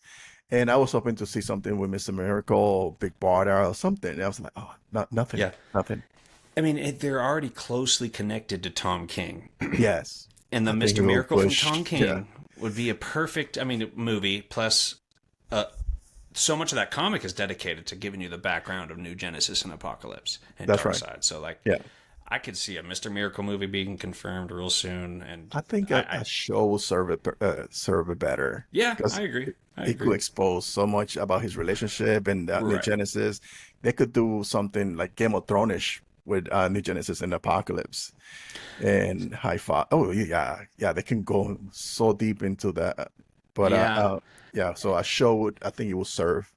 And I was hoping to see something with Mr. Miracle, Big Barda, or something. And I was like, oh, nothing, Yeah. nothing. I mean, they're already closely connected to Tom King. Yes. And the I think he Mr. will Miracle from push. Tom Yeah, King would be a perfect, I mean, movie. Plus, uh, so much of that comic is dedicated to giving you the background of New Genesis and Apocalypse and that's right. Darkseid. So, like, Yeah. I could see a Mr. Miracle movie being confirmed real soon. And I think a show will serve it better yeah, I because agree. I it could agree. expose so much about his relationship and New Right. Genesis. They could do something like Game of Thrones with New Genesis and Apocalypse and High Five. Oh yeah, yeah, they can go so deep into that. But Yeah, yeah, so a show would I think it will serve.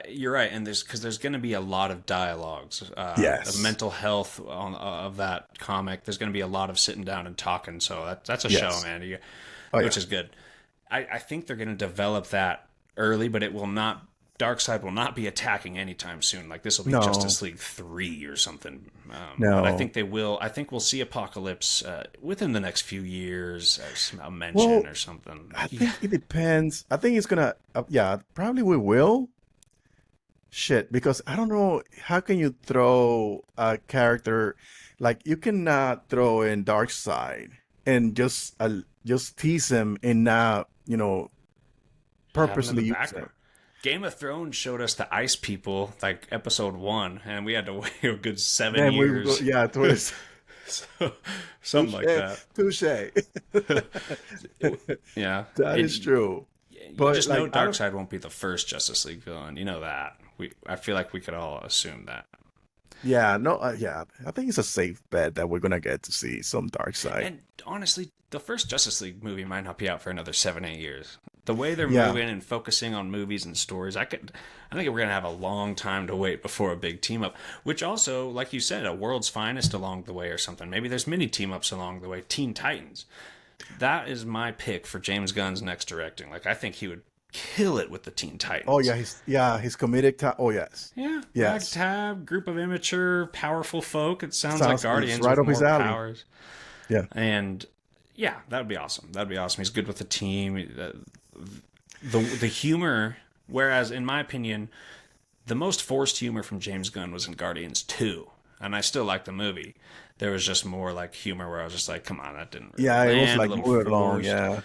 you're right, and there's going to be a lot of dialogues, of Yes, mental health of that comic. There's going to be a lot of sitting down and talking. So that's a show, yes. man, Oh which yeah, is good. I think they're going to develop that early, but it will not. Darkseid will not be attacking anytime soon. Like this will be no, Justice League 3 or something. But I no. think they will. I think we'll see Apocalypse within the next few years, as a mention Well, or something. I Yeah, think it depends. I think it's gonna. Yeah, probably we will. Shit, because I don't know how can you throw a character like you cannot throw in Dark Side and just tease him and not have him in the purposely use him. background. Game of Thrones showed us the Ice People, like episode 1, and we had to wait a good seven Then we will go, years. yeah, towards So, something touche, like that. touche. Yeah, That is and true. you But just know like I don't. Darkseid won't be the first Justice League villain. You know that. I feel like we could all assume that. Yeah, no, yeah. I think it's a safe bet that we're gonna get to see some Dark Side. And honestly, the first Justice League movie might not be out for another 7, 8 years. The way they're Yeah. moving and focusing on movies and stories, I think we're gonna have a long time to wait before a big team up. Which also, like you said, a World's Finest along the way or something. Maybe there's mini team ups along the way. Teen Titans. That is my pick for James Gunn's next directing. Like I think he would kill it with the Teen Oh Titans. his comedic time. Oh yes, Yeah, yes. ragtag group of immature, powerful folk. It sounds like Sounds it's Guardians right with up his more alley. powers. Yeah. And yeah, that would be awesome. That'd be awesome. He's good with the team. The humor. Whereas, in my opinion, the most forced humor from James Gunn was in Guardians 2, and I still like the movie. There was just more like humor where I was just like, "Come on, that didn't really Yeah, it was land." A like little moving along. forced. Yeah.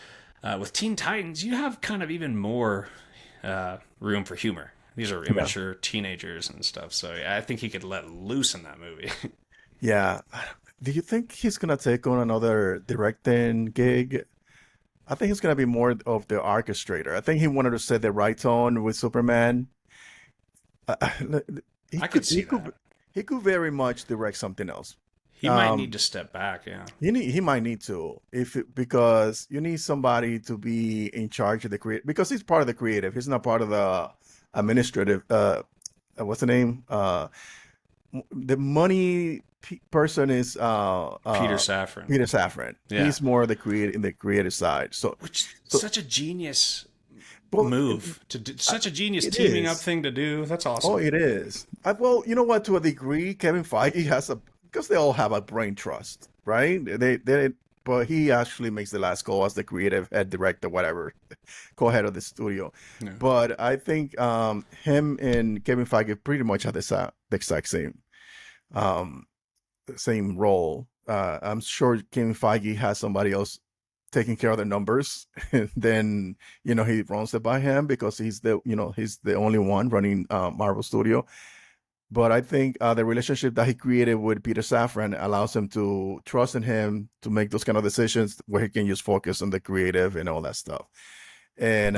With Teen Titans, you have kind of even more room for humor. These are Yeah. immature teenagers and stuff, so yeah, I think he could let loose in that movie. Yeah. Do you think he's gonna take on another directing gig? I think he's gonna be more of the orchestrator. I think he wanted to set the right tone with Superman. Uh, he I could could see that. he could very much direct something else. He might need Um, to step back. Yeah, he might need to because you need somebody to be in charge of the creative because he's part of the creative. He's not part of the administrative. What's the name? The money person is Peter Safran. Peter Safran. Yeah, He's more the creative in the creative side. which So such a genius well, move to do, such a genius it teaming up is. thing to do. That's Oh, awesome. it is. Well, you know what? To a degree, Kevin Feige has a because they all have a brain trust, right? But he actually makes the last call as the creative head director, whatever, co-head of the studio. Yeah. But I think him and Kevin Feige pretty much have the exact um, same role. I'm sure Kevin Feige has somebody else taking care of the numbers, and then he runs it by him because he's the only one running Marvel Studio. But I think the relationship that he created with Peter Safran allows him to trust in him to make those kind of decisions where he can just focus on the creative and all that stuff. And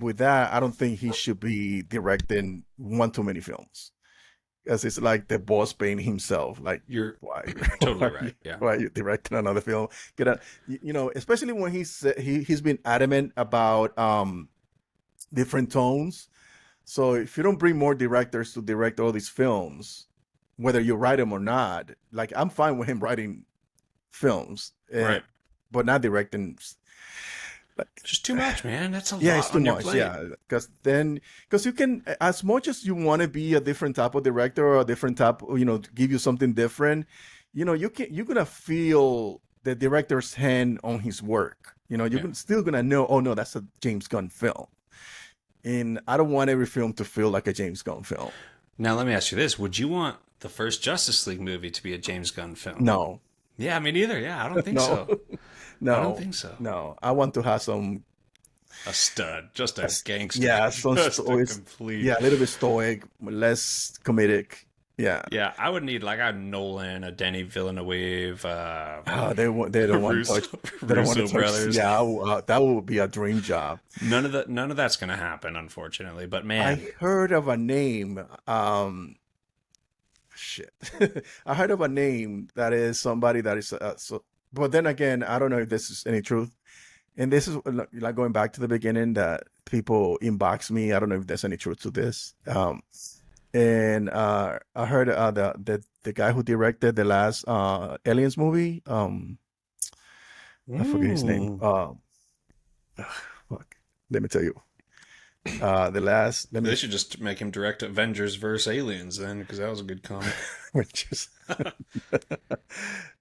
with that, I don't think he should be directing one too many films because it's like the boss paying himself. Like, You're why, totally why, right. Yeah. why are you directing another film? Get a, especially when he's been adamant about different tones. So if you don't bring more directors to direct all these films, whether you write them or not, like I'm fine with him writing films, Right. but not directing. Like, Just too much, man. That's a yeah, lot it's too on your much. plate. Yeah, because you can, as much as you want to be a different type of director or a different type, to give you something different, you're gonna feel the director's hand on his work. You're Yeah. still gonna know, oh no, that's a James Gunn film. And I don't want every film to feel like a James Gunn film. Now let me ask you this: would you want the first Justice League movie to be a James Gunn film? No, Yeah, me neither. Yeah, I don't think no, so. I don't no, think so. no. I want to have some, A stud, just a gangster, yeah, some just a stories. complete. Yeah, a little bit stoic, less comedic. Yeah. Yeah, I would need like a Nolan, a Denny Villeneuve, They don't want to Russo, touch. They don't want to Russo touch. brothers. Yeah, that would be a dream job. None of that's gonna happen, unfortunately. But man, I heard of a name. Shit. I heard of a name that is somebody that is so. But then again, I don't know if this is any truth. And this is like going back to the beginning that people inbox me. I don't know if there's any truth to this. And I heard the guy who directed the last Aliens movie. I forget his name. Fuck. Let me tell you. The last. Let they me. should just make him direct Avengers versus Aliens then, because that was a good comic. Which is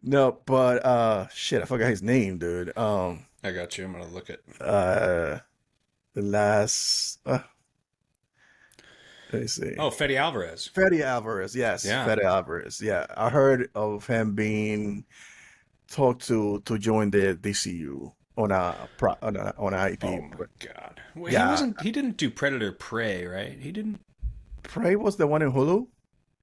no, but shit, I forgot his name, dude. I got you. I'm gonna look at. The last. Let me see. Oh, Fede Alvarez. Fede Alvarez, yes, Yeah. Fede Alvarez. Yeah, I heard of him being talked to join the DCU on a IP. Oh my god. Well, Yeah. he wasn't. He didn't do Predator Prey, right? He didn't. Prey was the one in Hulu.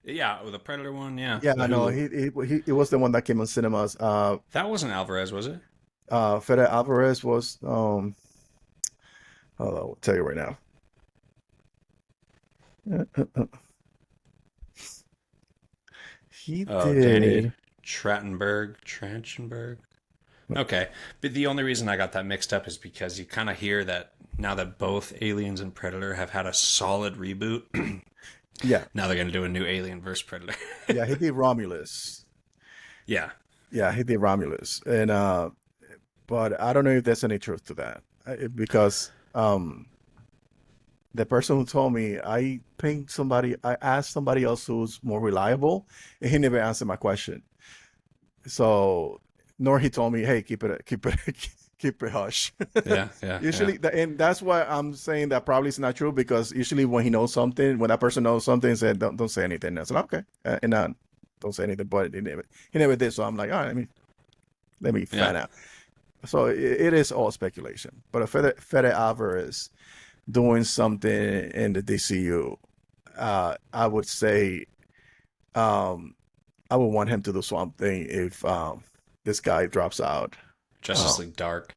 Yeah, the Predator one. Yeah. Yeah, the I know. Hulu. He was the one that came on cinemas. That wasn't Alvarez, was it? Fede Alvarez was hold on, I'll tell you right now. He Oh, did. Danny Trachtenberg. Okay, but the only reason I got that mixed up is because you kind of hear that now that both Aliens and Predator have had a solid reboot. Yeah, Now they're gonna do a new Alien versus Predator. yeah, he did Romulus. Yeah, Yeah, he did Romulus, and but I don't know if there's any truth to that because the person who told me I asked somebody else who's more reliable, and he never answered my question. So, nor he told me, hey, keep it, keep it hush. yeah. Usually, and that's why I'm saying that probably it's not true because usually when he knows something, when that person knows something, said don't say anything. I said okay, and don't say anything, but he never did. So I'm like, all right, let me find out. So it is all speculation. But if Fede Alvarez doing something in the DCU, I would say, I would want him to do something if this guy drops out. Justice League Dark.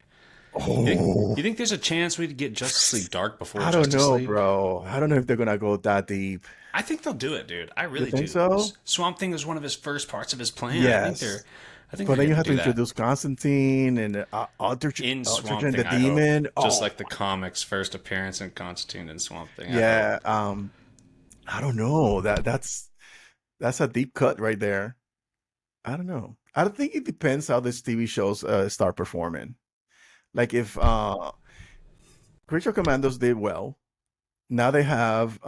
Oh, You think there's a chance we'd get Justice League Dark before I don't Justice know, League? bro. I don't know if they're gonna go that deep. I think they'll do it, dude. I really think do. so? Swamp Thing was one of his first parts of his plan. Yes. I think But they're then you gonna have to do that. introduce Constantine and In Altergen Swamp the Thing, I hope. Demon. Just Oh, like the comics' first appearance in Constantine and Swamp Thing. yeah. I don't know. That's a deep cut right there. I don't know. I don't think it depends how this TV shows start performing. Like if Creature Commandos did well, now they have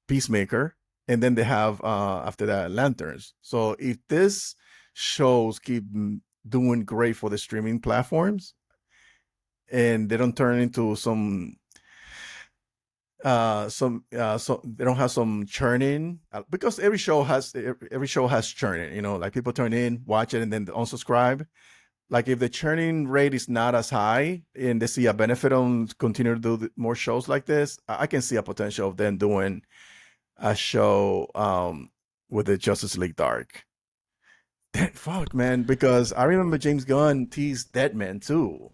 Peacemaker, and then they have after that Lanterns. So if this shows keep doing great for the streaming platforms, and they don't turn into some so they don't have some churning because every show has churning, like people turn in, watch it, and then unsubscribe. Like if the churning rate is not as high and they see a benefit on continue to do more shows like this, I can see a potential of them doing a show with the Justice League Dark. That fuck, man, because I remember James Gunn teased Deadman too.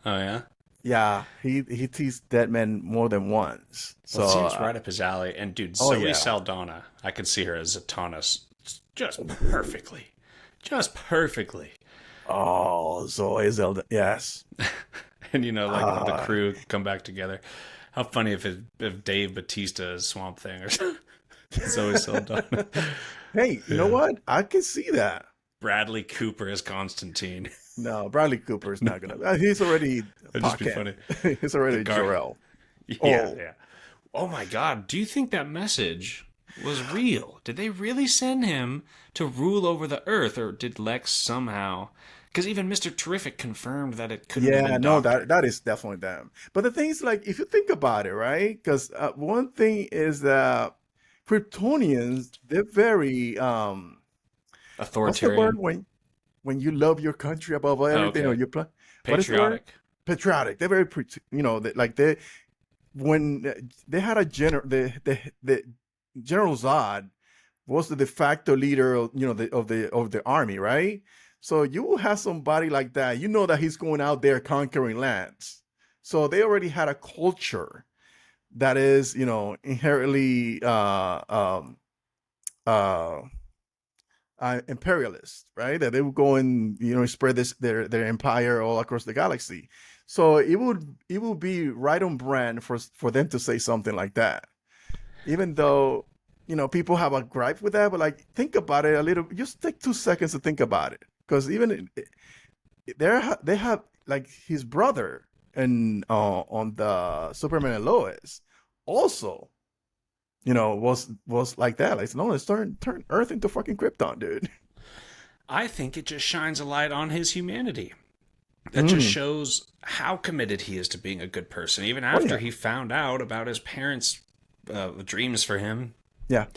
Oh yeah. Yeah, he teased Deadman more than once. Well, it So, seems right up his alley. And dude, oh Zoe yeah. Saldana, I could see her as Zatanna just perfectly, just perfectly. Oh, Zoe Zelda. Yes. And like the Uh, crew come back together. How funny if Dave Batista is Swamp Thing or something. Zoe Saldana. hey, you know Yeah. what? I can see that. Bradley Cooper as Constantine. No, Bradley Cooper is not gonna. He's already That'd just be Paquin. funny. He's The already guard. Jor-El. Yeah, Oh, yeah. Oh my God. Do you think that message was real? Did they really send him to rule over the earth, or did Lex somehow? Because even Mr. Terrific confirmed that it couldn't have yeah, been no, that doctored. that is definitely them. But the thing is, like, if you think about it, right? Because one thing is that Kryptonians, they're very what's the word Authoritarian. when you love your country above Oh, everything, or okay. you plan? What is the word? Patriotic. Patriotic. They're very, like they when they had a the General Zod was the de facto leader of the army, right? So you will have somebody like that. You know that he's going out there conquering lands. So they already had a culture that is, inherently uh, imperialist, right? That they would go and spread their empire all across the galaxy. So it would be right on brand for them to say something like that, even though people have a gripe with that. But like, think about it a little. Just take 2 seconds to think about it, because even they have like his brother and on the Superman and Lois also was like that. Like, no, let's turn Earth into fucking Krypton, dude. I think it just shines a light on his humanity. That just Mm. shows how committed he is to being a good person, even Oh after yeah, he found out about his parents' dreams for him. yeah,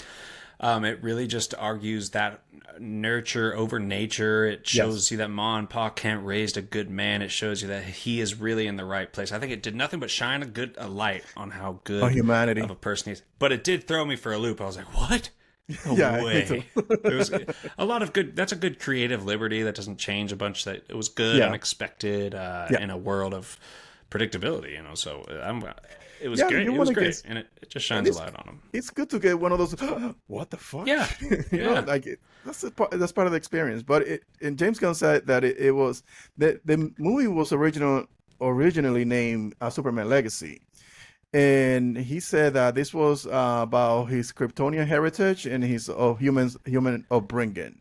It really just argues that nurture over nature. It yes. shows you that Ma and Pa can't raise a good man. It shows you that he is really in the right place. I think it did nothing but shine a light on how On good of humanity. a person he is. But it did throw me for a loop. I was like, what? No Yeah, me too. way. It was a lot of good. That's a good creative liberty that doesn't change a bunch. That it was good, Yeah, unexpected, yeah, in a world of predictability. So it was yeah. great. You It want was to great, get, and it just and shines a light on him. it's good to get one of those. What the fuck? Yeah, yeah. Like that's part of the experience. But and James Gunn said that it was the movie was originally named Superman Legacy, and he said that this was about his Kryptonian heritage and his human upbringing.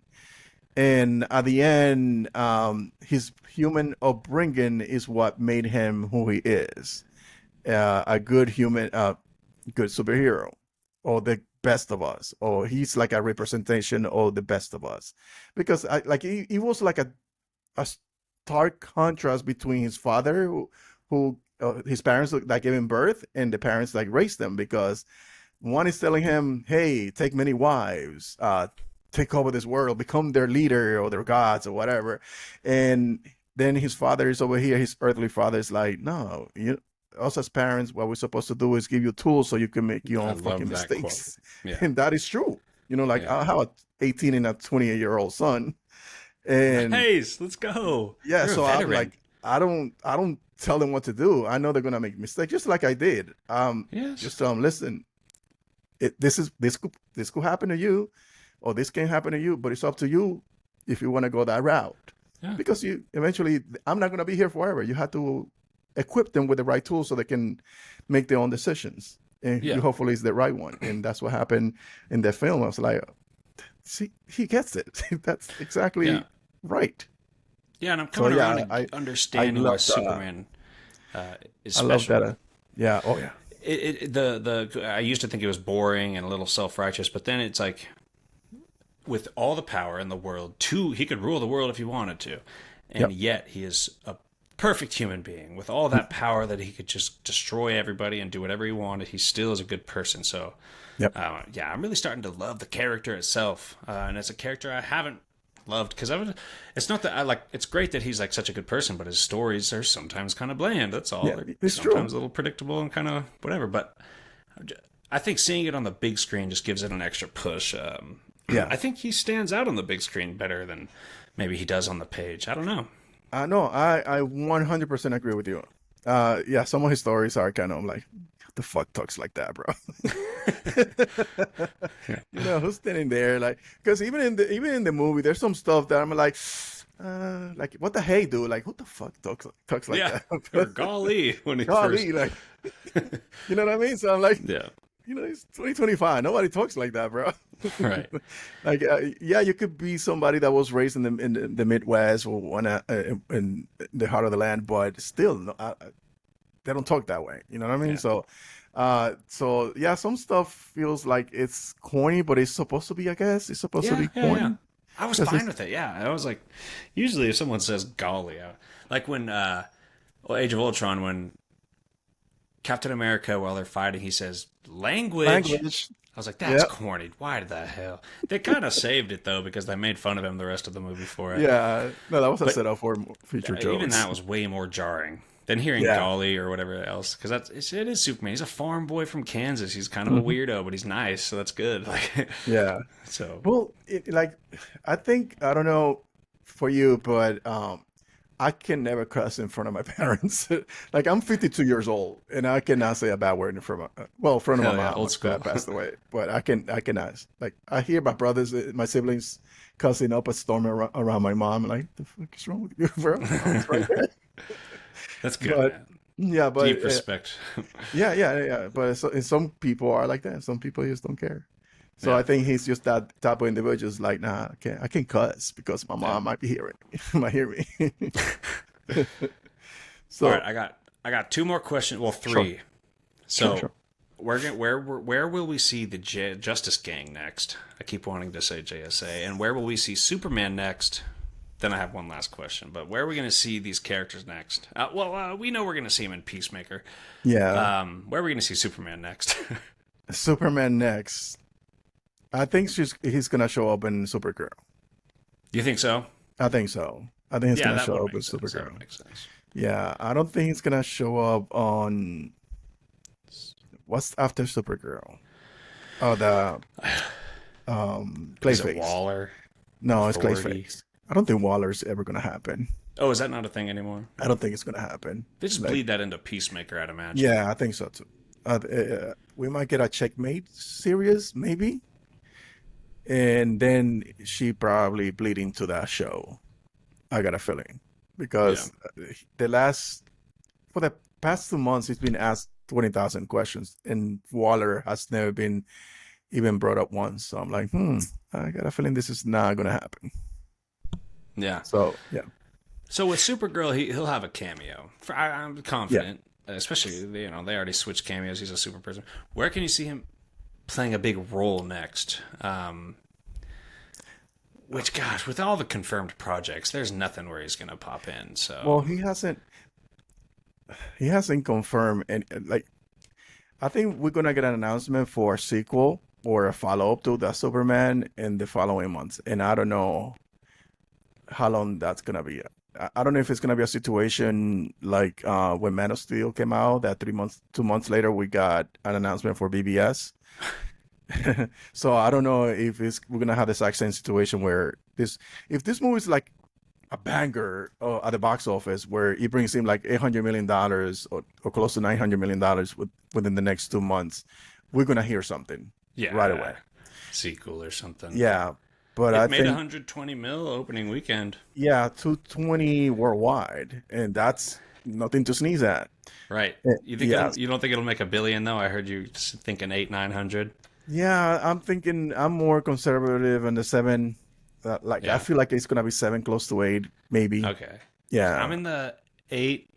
And at the end, his human upbringing is what made him who he is, a good human, good superhero, or the best of us, or he's like a representation of the best of us, because like he was like a stark contrast between his father, who his parents that gave him birth, and the parents like raised them, because one is telling him, hey, take many wives, take over this world, become their leader or their gods or whatever. And then his father is over here, his earthly father is like, no, us as parents, what we're supposed to do is give you tools so you can make your I own fucking love that quote. mistakes. Yeah, And that is true. Like, yeah. I have a 18 and a 28-year-old son. And Nice. Let's go. yeah, You're a so I'm veteran. like, I don't tell them what to do. I know they're gonna make mistakes, just like I did. Yes. Just tell them, listen, this could happen to you, or this can happen to you, but it's up to you if you want to go that route. Yeah. Because you eventually, I'm not gonna be here forever. You have to equip them with the right tools so they can make their own decisions. And Yeah. you hopefully is the right one. And that's what happened in the film. I was like, see, he gets it. That's Yeah. exactly right. Yeah. And I'm So coming around yeah, to I understanding why love Superman is I love special. that. Yeah. Oh yeah. The I used to think it was boring and a little self righteous, but then it's like with all the power in the world, he could rule the world if he wanted to, and Yep. yet he is a perfect human being with all that power that he could just destroy everybody and do whatever he wanted. He still is a good person. So, Yep. yeah, I'm really starting to love the character itself, and it's a character I haven't loved because it's not that I like. It's great that he's like such a good person, but his stories are sometimes kind of bland. That's all. Yeah. They're It's true. sometimes a little predictable and kind of whatever. But I think seeing it on the big screen just gives it an extra push. Yeah. I think he stands out on the big screen better than maybe he does on the page. I don't know. No, I 100% agree with you. Yeah, some of his stories are kind of like, what the fuck talks like that, bro? Who's standing there like? Because even in the movie, there's some stuff that I'm like what the hey, dude? Like, who the fuck talks like Yeah, that? or golly, when he Golly, first, like, you know what I mean? So I'm like, yeah, it's 2025. Nobody talks like that, bro. right, Like, yeah, you could be somebody that was raised in the Midwest or in the heart of the land, but still, no, they don't talk that way. You know what I mean? yeah, So yeah, some stuff feels like it's corny, but it's supposed to be. I guess it's supposed to yeah, be yeah, yeah. corny. I was 'Cause fine it's, with it. Yeah, I was like, usually if someone says golly, like when Age of Ultron, when Captain America, while they're fighting, he says language. language. I was like, that's Yeah, corny. Why the hell? They kind of saved it though because they made fun of him the rest of the movie for it. yeah. No, that was a But setup for future even jokes. that was way more jarring than hearing Yeah. golly or whatever else. Because it is Superman. He's a farm boy from Kansas. He's kind of a Mhm. weirdo, but he's nice, so that's good. Like, Yeah. so Well, like, I think I don't know for you, but I can never cuss in front of my parents. Like, I'm 52 years old, and I cannot say a bad word in front of in front of my hell yeah, mom old school. that passed away. But I cannot. Like, I hear my brothers, my siblings, cussing up a storm around my mom. I'm like, the fuck is wrong with you, bro? Mom's right there. That's good, But man. yeah, but Deep respect. yeah. But some people are like that. Some people just don't care. So Yeah, I think he's just that type of individual. Just like, nah, I can't cuss because my yeah. mom might be hearing, might hear me. All So right, I got two more questions. Well, sure, three. So sure. where will we see the Justice Gang next? I keep wanting to say JSA, and where will we see Superman next? Then I have one last question, but where are we going to see these characters next? We know we're going to see him in Peacemaker. Yeah, Where are we going to see Superman next? Superman next. I think he's gonna show up in Supergirl. You think so? I think so. I think he's Yeah, gonna that would show up make in sense. That Supergirl. would make sense. Yeah, I don't think he's gonna show up on what's after Supergirl. Oh, the Is it Clayface. Waller? No, it's Authority? Clayface. I don't think Waller's ever gonna happen. Oh, is that not a thing anymore? I don't think it's gonna happen. They just Like, bleed that into Peacemaker, I'd imagine. yeah, I think so too. We might get a Checkmate series, maybe, and then she probably bleed into that show. I got a feeling Yeah. because for the past 2 months, he's been asked 20,000 questions, and Waller has never been even brought up once. So I'm like, I got a feeling this is not gonna happen. Yeah. So yeah, So with Supergirl, he'll have a cameo. I'm confident, especially they already switched cameos. He's a super person. Where can you see him playing a big role next? Which, gosh, with all the confirmed projects, there's nothing where he's gonna pop in. So well, he hasn't confirmed, and like, I think we're gonna get an announcement for a sequel or a follow up to the Superman in the following months, and I don't know how long that's gonna be. I don't know if it's gonna be a situation like when Man of Steel came out, that 2 months later we got an announcement for BBS. So I don't know if we're gonna have the exact same situation where if this movie is like a banger at the box office where it brings in like $800 million or close to $900 million within the next 2 months, we're gonna hear something yeah, right away. sequel or something. Yeah, but It I made think 120 mil opening weekend. 220 worldwide, and that's nothing to sneeze at. Right. Yeah, You don't think it'll make $1 billion though? I heard you thinking 800-900. yeah, I'm thinking I'm more conservative in the seven. I Yeah. feel like it's gonna be seven, close to eight, maybe. Okay. Yeah. I'm in the 8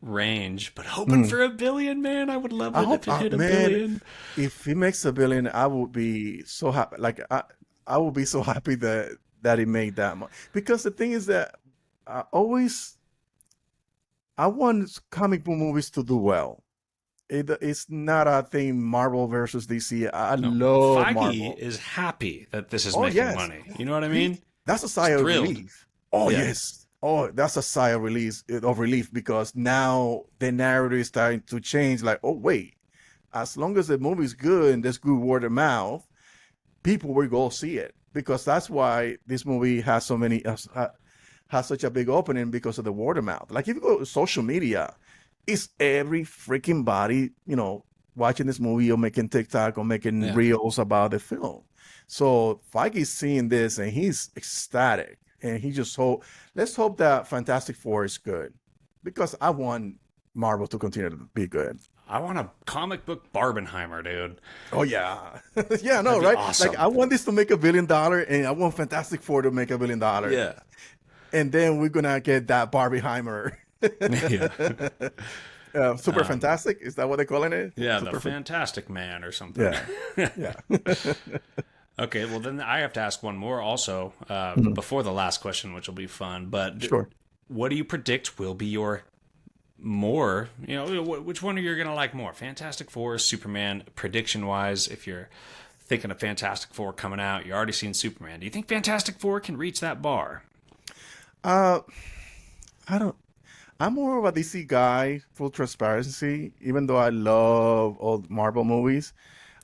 range, but hoping for $1 billion, man. I would love I it hope, if it hit $1 man, billion. if he makes $1 billion, I would be so happy. Like I would be so happy that he made that much. Because the thing is that I want comic book movies to do well. It's not a thing Marvel versus DC. I No, love Feige Marvel. is happy that this is Oh making yes, money. You know what I mean? that's a sigh He's of thrilled. relief. Oh Yeah. yes. Oh, that's a sigh of relief because now the narrative is starting to change. Like, oh wait, as long as the movie's good and there's good word of mouth, people will go see it, because that's why this movie has so many has such a big opening, because of the word of mouth. Like if you go to social media, it's every freaking body, watching this movie or making TikTok or making reels about the film. So Feige's seeing this and he's ecstatic, and he just let's hope that Fantastic Four is good, because I want Marvel to continue to be good. I want a comic book Barbenheimer, dude. Oh yeah, yeah, no, right? Awesome. Like I want this to make $1 billion, and I want Fantastic Four to make $1 billion. Yeah, and then we're gonna get that Barbieheimer. Super Fantastic, is that what they're calling it? Yeah, Super the Fantastic Man or something. Yeah. Okay, well then I have to ask one more also before the last question, which will be fun. But sure, what do you predict will be your more, which one are you going to like more? Fantastic Four, Superman, prediction-wise, if you're thinking of Fantastic Four coming out, you've already seen Superman. Do you think Fantastic Four can reach that bar? I don't. I'm more of a DC guy, full transparency, even though I love all Marvel movies.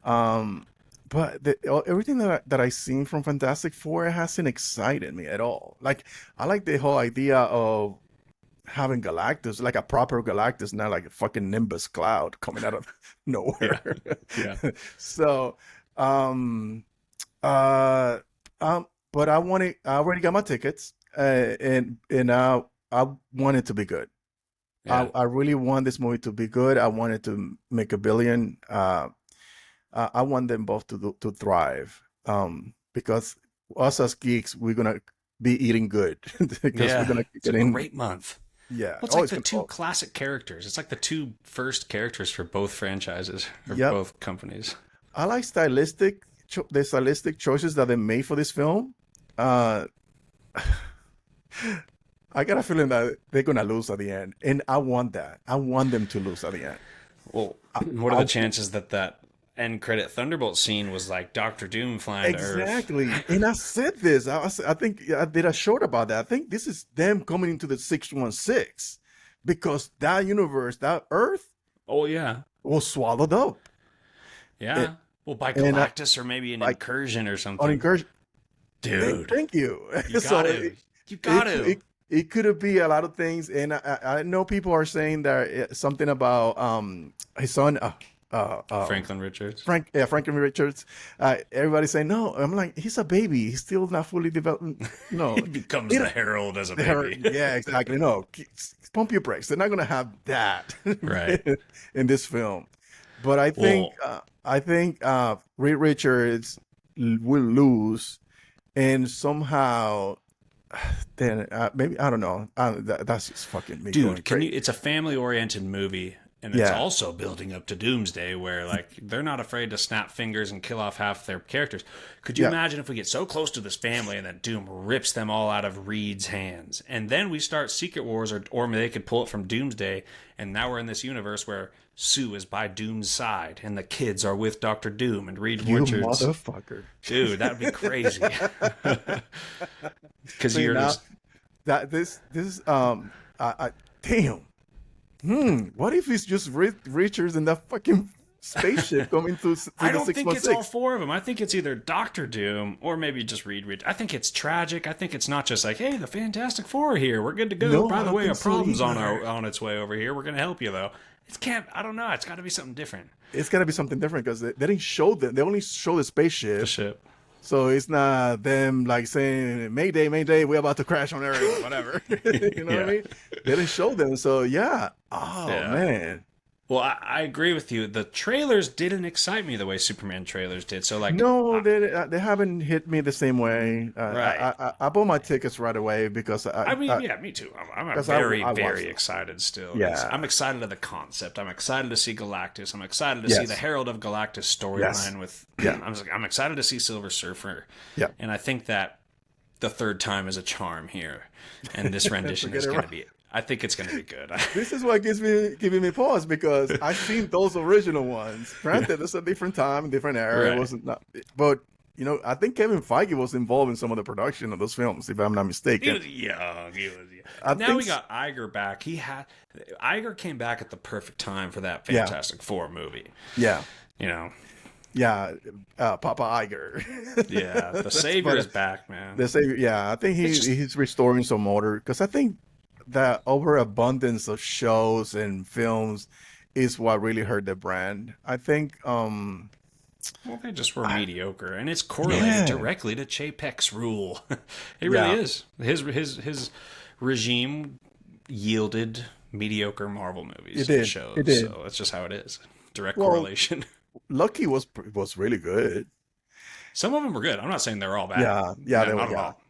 But everything that I've seen from Fantastic Four, it hasn't excited me at all. Like, I like the whole idea of having Galactus, like a proper Galactus, not like a fucking Nimbus cloud coming out of nowhere. Yeah. So, but I already got my tickets, and I want it to be good. Yeah. I really want this movie to be good. I want it to make $1 billion. I want them both to thrive. Because us as geeks, we're gonna be eating good. Because we're gonna it's a great month. Yeah. Well, it's like the two classic characters. It's like the two first characters for both franchises or both companies. I like the stylistic choices that they made for this film. I got a feeling that they're gonna lose at the end, and I want that. I want them to lose at the end. Well, what are the chances that end credit Thunderbolt scene was like Doctor Doom flying to Earth? Exactly. And I said this. I think I did a short about that. I think this is them coming into the 616, because that universe, that Earth, was swallowed up. Yeah. Well, by Galactus or maybe an incursion or something. An incursion. Dude. Thank you. You got to. You got to. It could be a lot of things, and I know people are saying that something about his son, Franklin Richards. Franklin Richards. Everybody's saying no. I'm like, he's a baby. He's still not fully developed. No, he becomes the Herald as a baby. Yeah, exactly. No, pump your brakes. They're not gonna have that right in this film. But I think Reed Richards will lose, and somehow. Then maybe I don't know. That's just fucking me. Dude, it's a family-oriented movie, and it's also building up to Doomsday, where like they're not afraid to snap fingers and kill off half their characters. Could you imagine if we get so close to this family and then Doom rips them all out of Reed's hands, and then we start Secret Wars, or they could pull it from Doomsday, and now we're in this universe where Sue is by Doom's side, and the kids are with Dr. Doom and Reed Richards. You motherfucker, dude, that'd be crazy. Because you're now, just that this damn. What if it's just Richards and that fucking spaceship coming through? I don't think it's all four of them. I think it's either Doctor Doom or maybe just Reed Richards. I think it's tragic. I think it's not just like, hey, the Fantastic Four are here. We're good to go. No, by the way, a problem's on its way over here. We're gonna help you though. I don't know. It's got to be something different. It's got to be something different, because they didn't show them. They only show the spaceship. The ship. So it's not them like saying, Mayday, Mayday, we're about to crash on Earth, whatever. You know what I mean? They didn't show them. So, man. Well, I agree with you. The trailers didn't excite me the way Superman trailers did. So, like, no, they haven't hit me the same way. Right. I bought my tickets right away because me too. I'm very excited still. Yeah. I'm excited of the concept. I'm excited to see Galactus. I'm excited to see the Herald of Galactus storyline with. Yeah. I'm excited to see Silver Surfer. Yeah. And I think that the third time is a charm here, and this rendition is going to be. I think it's going to be good. This is what giving me pause, because I've seen those original ones. Granted, it's a different time, different era. Right. It wasn't, but I think Kevin Feige was involved in some of the production of those films, if I'm not He mistaken. was young. He was young. I Now think, we got Iger back. Iger came back at the perfect time for that yeah, Fantastic Four movie. yeah, You know, yeah, Papa Iger. yeah, the That's Savior funny. is back, man. The same, yeah, I think It's just he's restoring some order because I think that overabundance of shows and films is what really hurt the brand. I think, well, they just were I, mediocre, and it's correlated yeah, directly to Chapek's rule. It really yeah, is. His regime yielded mediocre Marvel movies and it shows, did. so that's just how it is. Direct Well, correlation. Lucky was really good. Some of them were good. I'm not saying they're all bad. Yeah, yeah, No, they were, not at yeah, all.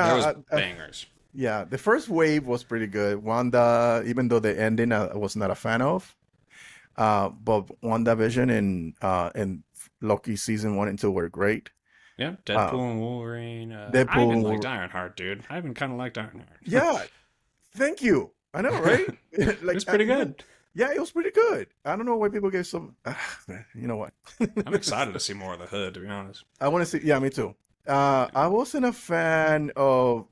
There was yeah, bangers. yeah. The first wave was pretty good. Wanda, even though the ending I was not a fan of, but WandaVision and Loki season 1 and 2 were great. Yeah, Uh, Deadpool and Wolverine. I even liked Deadpool, Ironheart, dude. I even kind of liked Ironheart. yeah, thank you. I know, right? It Like, was pretty good. yeah, it was pretty good. I don't know why people gave some. Man, you know what? I'm excited to see more of the Hood, to be honest. I want to see. Yeah, me too. I wasn't a fan of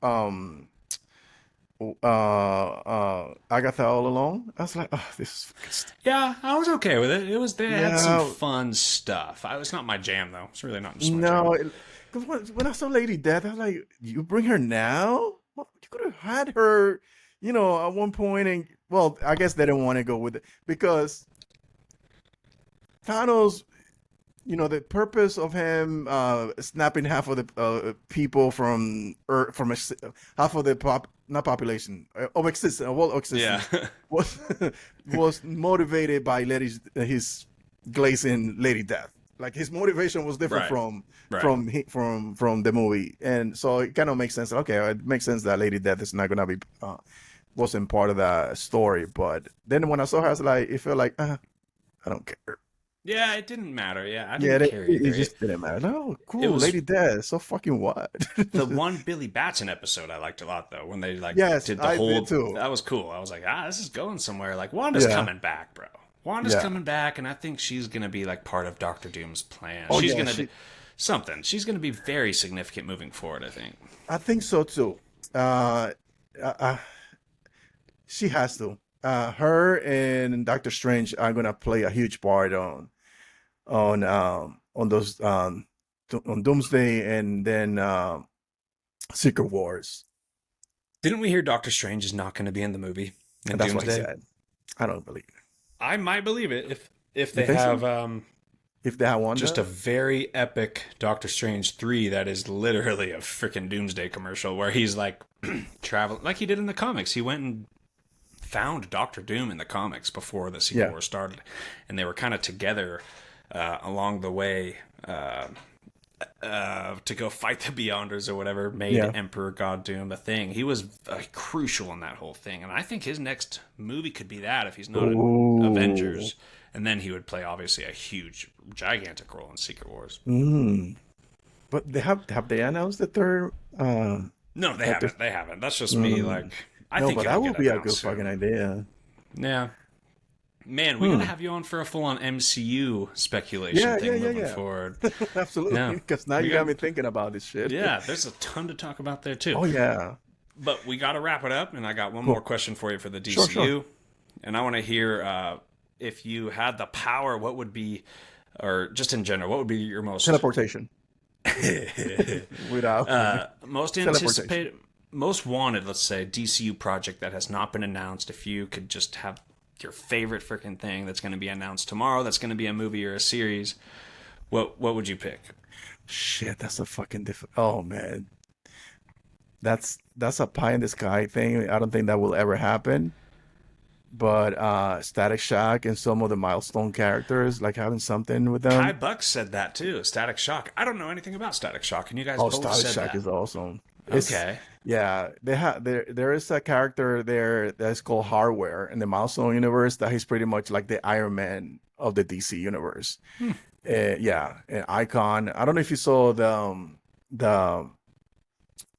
Agatha All Alone. I was like, oh, this is fucking Yeah, I was okay with it. They had some yeah. fun stuff. It's not my jam though. It's really not just my jam. No, because when I saw Lady Death, I was like, you bring her now? Well, you could have had her, at one point, and well, I guess they didn't want to go with it because Thanos, the purpose of him snapping half of the people from Earth, half of the not population of existence, of all Yeah, existence, was was motivated by his glazing Lady Death. Like his motivation was different right, from right. from the movie, and so it kind of makes sense. Okay, it makes sense that Lady Death is not gonna be wasn't part of the story. But then when I saw her, I was like, it felt like I don't care. Yeah, it didn't matter. Yeah, I Yeah, didn't care it either. just didn't matter. No, It cool, was Lady Death. So fucking what? the one Billy Batson episode I liked a lot though. When they like Yes, did the I did whole, too. that was cool. I was like, this is going somewhere. Like Wanda's Yeah, coming back, bro. Wanda's yeah. coming back, and I think she's gonna be like part of Doctor Doom's plan. Oh She's yeah, gonna do something. She's gonna be very significant moving forward. I think. I think so too. Uh, she has to. Her and Doctor Strange are gonna play a huge part on those on Doomsday and then Secret Wars. Didn't we hear Doctor Strange is not going to be in the movie in And that's what he Doomsday? said. I don't believe it. I might believe it if You they think so? have If they have just a Wanda, very epic Doctor Strange 3 that is literally a freaking Doomsday commercial where he's like traveling like he did in the comics. He went and found Doctor Doom in the comics before the Secret yeah. War started, and they were kind of together along the way to go fight the Beyonders or whatever, made Yeah. Emperor God Doom a thing. He was crucial in that whole thing, and I think his next movie could be that if he's not in Ooh. Avengers, and then he would play obviously a huge, gigantic role in Secret Wars. Mm. But they have they announced the third? No, they Like haven't. this? They haven't. That's just me. Mm. Like, I No, think but that it'll would get be a announced good soon. fucking idea. Yeah. Man, we gotta have you on for a full-on MCU speculation Yeah, thing yeah, moving yeah. forward. Absolutely. Yeah, Because now we you got got me thinking about this shit. yeah. There's a ton to talk about there too. Oh yeah. But we got to wrap it up, and I got one Cool. more question for you for the Sure, DCU, sure. and I want to hear if you had the power, what would be, or just in general, what would be your most Teleportation. Without most teleportation. anticipated, most wanted, let's say, DCU project that has not been announced? If you could just have your favorite freaking thing that's going to be announced tomorrow, that's going to be a movie or a series, what would you pick? Shit, that's a fucking Oh man, that's a pie in the sky thing. I don't think that will ever happen. But Static Shock and some of the milestone characters, like having something with Kai them. Buck said that too. Static Shock. I don't know anything about Static Shock, and you guys Oh, both Static said Shock that. is awesome. It's Okay. yeah, there is a character there that's called Hardware in the Milestone universe that he's pretty much like the Iron Man of the DC universe. Yeah, an icon. I don't know if you saw the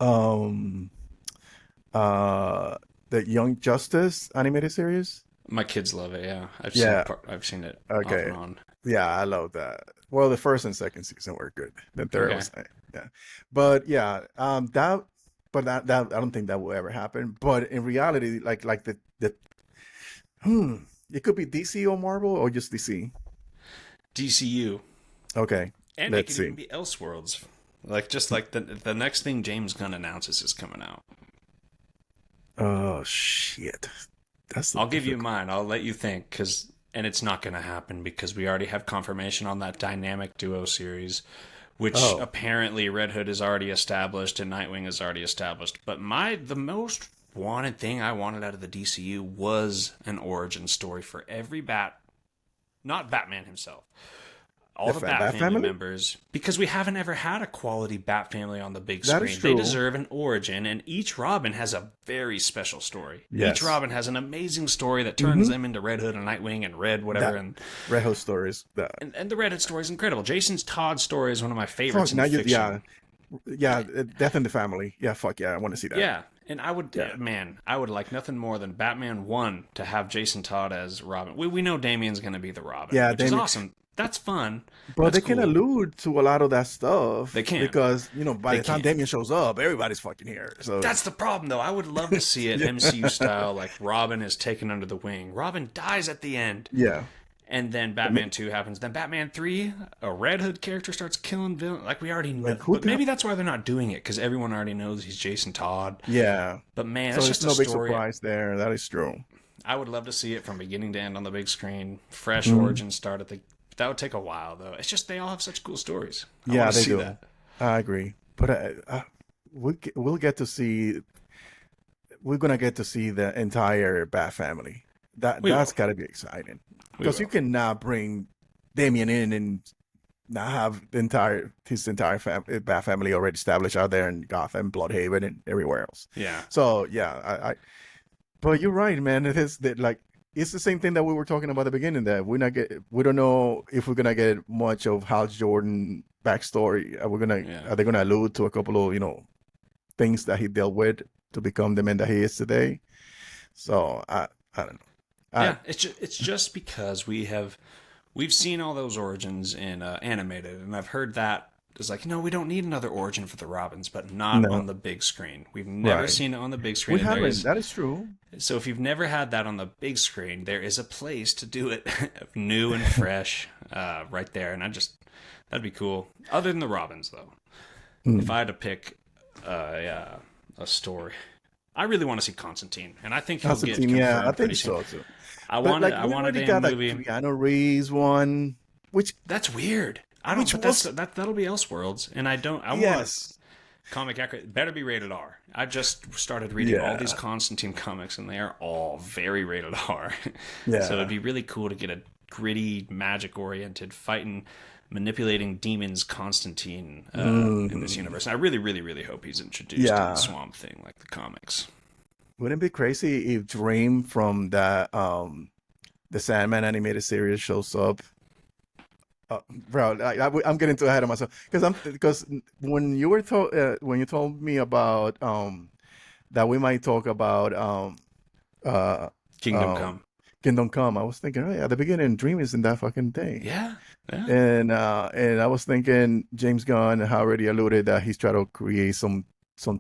um the Young Justice animated series. My kids love it. Yeah, Yeah. I've seen it off Okay. and on. Yeah, I love that. Well, the first and second season were good. The third Okay. was yeah, but yeah, that I don't think that will ever happen. But in reality, like the hmm, it could be DC or Marvel or just DC. DCU, Okay, and it let's could even see. be Elseworlds. Like just like the next thing James Gunn announces is coming out. Oh shit, that's the I'll give you difficult. mine. I'll let you think and it's not going to happen because we already have confirmation on that dynamic duo series, which Oh, apparently Red Hood is already established and Nightwing is already established. But the most wanted thing I wanted out of the DCU was an origin story for every not Batman himself, all the Bat Bat Family Family. members, because we haven't ever had a quality Bat Family on the big That is screen. They true. deserve an origin, and each Robin has a very special story. Each Yes. Robin has an amazing story that turns Mm-hmm. them into Red Hood and Nightwing and Red, whatever, That Red Hood stories. That and the Red Hood story is incredible. Jason Todd's story is one of my favorites fuck. in Now you fiction. yeah, Death in the Family. Yeah, fuck yeah, I want to see that. Yeah, and I would, Yeah. man, I would like nothing more than Batman 1 to have Jason Todd as Robin. We know Damian's going to be the Robin, Yeah, which is Damien. awesome. That's fun. But That's they can cool. allude to a lot of that stuff They can. because by They the time can. Damien shows up, everybody's fucking here. So That's the problem, though. I would love to see it yeah. MCU style, like Robin is taken under the wing. Robin dies at the end, Yeah. and then Batman 2 happens. Then Batman 3, a Red Hood character starts killing villains. Like we already know. Like who But the maybe that's why they're not doing it, because everyone already knows he's Jason Todd. Yeah. But man, So it's it's just a no big story. surprise there. That is true. I would love to see it from beginning to end on the big screen. Fresh Mhm. origin start at the. That would take a while, though. It's just they all have such cool stories. I Yeah, want to they see do. that. I agree. But we'll get to see. We're gonna get to see the entire Bat family. We That's will. got to be exciting We because you will. cannot bring Damien in and not have his entire Bat family already established out there in Gotham, Bloodhaven, and everywhere else. Yeah. So yeah, but you're right, man. It is that like it's the same thing that we were talking about at the beginning that we don't know if we're gonna get much of Hal Jordan backstory. Yeah. Are they gonna allude to a couple of things that he dealt with to become the man that he is today? So I don't know. Yeah. It's just because we've seen all those origins in animated, and I've heard that it's like, no, we don't need another origin for the Robins, but not on No, the big screen. We've never right. seen it on the big We screen. And haven't. That is true. so if you've never had that on the big screen, there is a place to do it new and fresh right there. And that'd be cool. Other than the Robins, though. If Mm. I had to pick yeah, a story, I really want to see Constantine, and I think he'll get Constantine, confirmed yeah, I pretty think soon. so too. I But wanted like I we wanted already a got like movie. Keanu Reeves one, which That's weird. I don't. which But was that'll be Elseworlds, and I don't. I want yes, comic accurate. Better be rated R. I just started reading all these yeah, Constantine comics, and they are all very rated R. So it'd yeah. be really cool to get a gritty, magic-oriented, fighting, manipulating demons Constantine in this Mhm. universe. And I really, really, really hope he's introduced in the Yeah. Swamp Thing, like the comics. Wouldn't it be crazy if Dream from the Sandman animated series shows up? Bro, I'm getting too ahead of myself because when when you told me about that we might talk about uh Kingdom um Come. Kingdom Come, I was thinking, oh yeah, at the beginning, Dream is in that fucking thing. Yeah, yeah, And I was thinking James Gunn had already alluded that he's trying to create some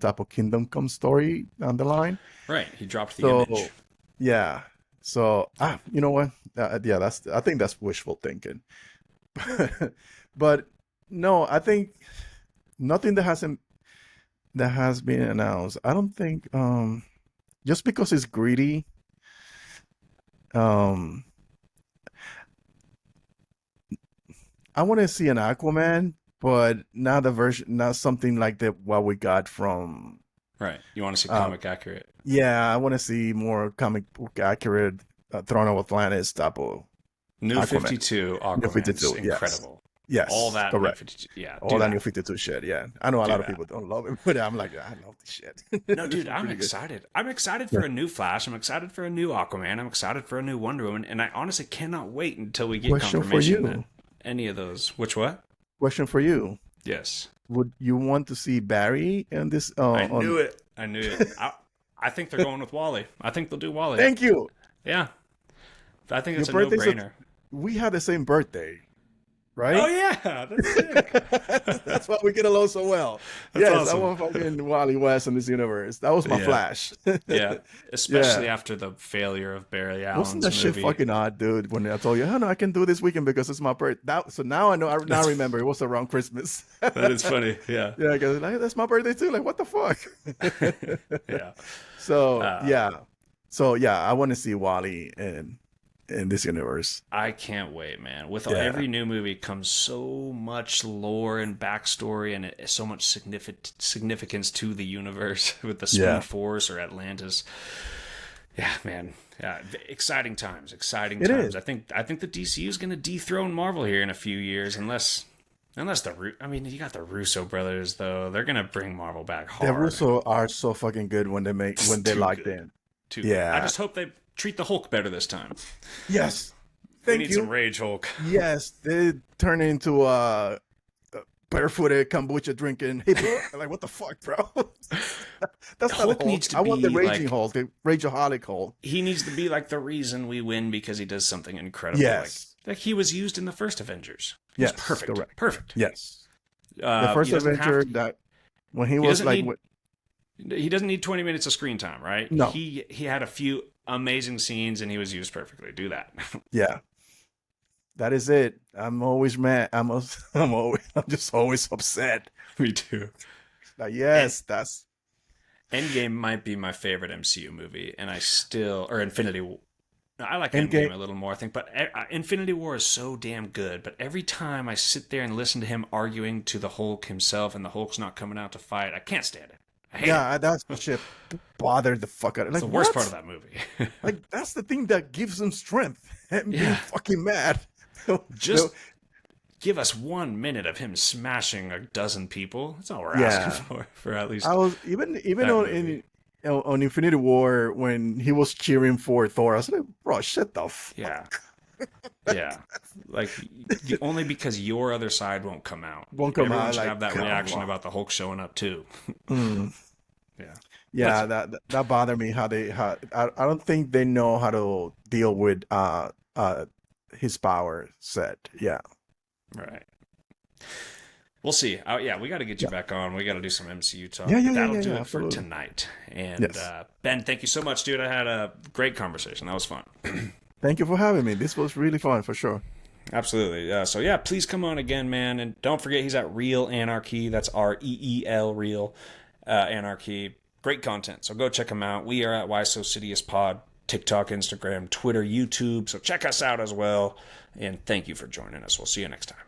type of Kingdom Come story down the line. right. He dropped the So image. yeah, so you know what? Yeah, I think that's wishful thinking. But no, I think nothing that has been announced. I don't think just because it's greedy. Um, I want to see an Aquaman, but not something like what we got from. Right. You want to see Uh, comic accurate. yeah, I want to see more comic book accurate Throne of Atlantis type of New Aquaman. 52 New Aquaman's 52, yes. incredible. Yes, All that New correct. 52. Yeah, All do that that. New 52 shit, yeah. I know a Do lot of that. people don't love it, but I'm like, I love this shit. No, dude, It's I'm pretty good. excited. I'm excited Yeah. for a new Flash. I'm excited for a new Aquaman. I'm excited for a new Wonder Woman. And I honestly cannot wait until we get Question for confirmation that you. any of those. Which what? Question for you. Yes. Would you want to see Barry in this I on knew it. I knew it. I think they're going with Wally. I think they'll do Wally. Thank you. Yeah. I think Your it's a birthday's no-brainer. we had the same birthday, right? Oh yeah, that's sick. That's why we get along so well. That's Yes, I awesome. want fucking Wally West in this universe. That was my Yeah. Flash. Yeah, especially Yeah. after the failure of Barry Wasn't Allen's that shit movie. fucking odd, dude? When I told you, oh no, I can do this weekend because it's my birthday. So now I know. I now remember it was around Christmas. That is funny. Yeah, Yeah, because like, that's my birthday too. Like, what the fuck? yeah. So Uh, yeah, I want to see Wally in this universe. I can't wait, man. With Yeah. every new movie comes so much lore and backstory and so much significance to the universe with the Speed Yeah. Force or Atlantis. Yeah, man. Yeah, exciting times. Exciting It times. is. I think the DCU is going to dethrone Marvel here in a few years, unless you got the Russo brothers though. They're going to bring Marvel back hard. The Russo are so fucking good when they're Too locked good. in. Too Yeah. good. I just hope they treat the Hulk better this time. Yes. We Thank need you. some Rage Hulk. Yes, they turn into barefooted kombucha drinking. Hey, bro. Like, what the fuck, bro? That's not Hulk Hulk. needs to I want the be, raging like- Hulk, the rageaholic Hulk. He needs to be like the reason we win because he does something incredible. Yes. Like he was used in the first Avengers. He was Yes, perfect. correct. Perfect. Yes. The first he doesn't adventure have to- that when he was doesn't like, need- he doesn't need 20 minutes of screen time, right? No. He had a few amazing scenes and he was used perfectly. Do that. yeah, that is it. I'm always mad. I'm just always upset. Me too. Like, yes, that's Endgame might be my favorite MCU movie, and or Infinity War. I like Endgame. Endgame a little more, I think, but Infinity War is so damn good. But every time I sit there and listen to him arguing to the Hulk himself, and the Hulk's not coming out to fight, I can't stand it. I hate it. yeah, that shit bothered the fuck out of me. It's Like, the worst what? part of that movie. Like, that's the thing that gives him strength. Him being Yeah. fucking mad. Just give us 1 minute of him smashing a dozen people. That's all we're Yeah. asking for at least. I was even that on movie. on Infinity War when he was cheering for Thor. I was like, bro, shut the fuck. Yeah. Yeah. Like, only because your other side won't come out. Won't come Everyone out, should like, have that come reaction on. about the Hulk showing up, too. Mm. Yeah. Yeah, that bothered me. How I don't think they know how to deal with his power set. Yeah. Right. We'll see. Yeah, we got to get you back on. We got to do some MCU talk. Yeah, That'll do yeah, it absolutely. for tonight. And Yes. Ben, thank you so much, dude. I had a great conversation. That was fun. Thank you for having me. This was really fun for sure. Absolutely. So yeah, please come on again, man. And don't forget, he's at Real Anarchy. That's REEL Real Anarchy. Great content. So go check him out. We are at Why So Sidious Pod, TikTok, Instagram, Twitter, YouTube. So check us out as well. And thank you for joining us. We'll see you next time.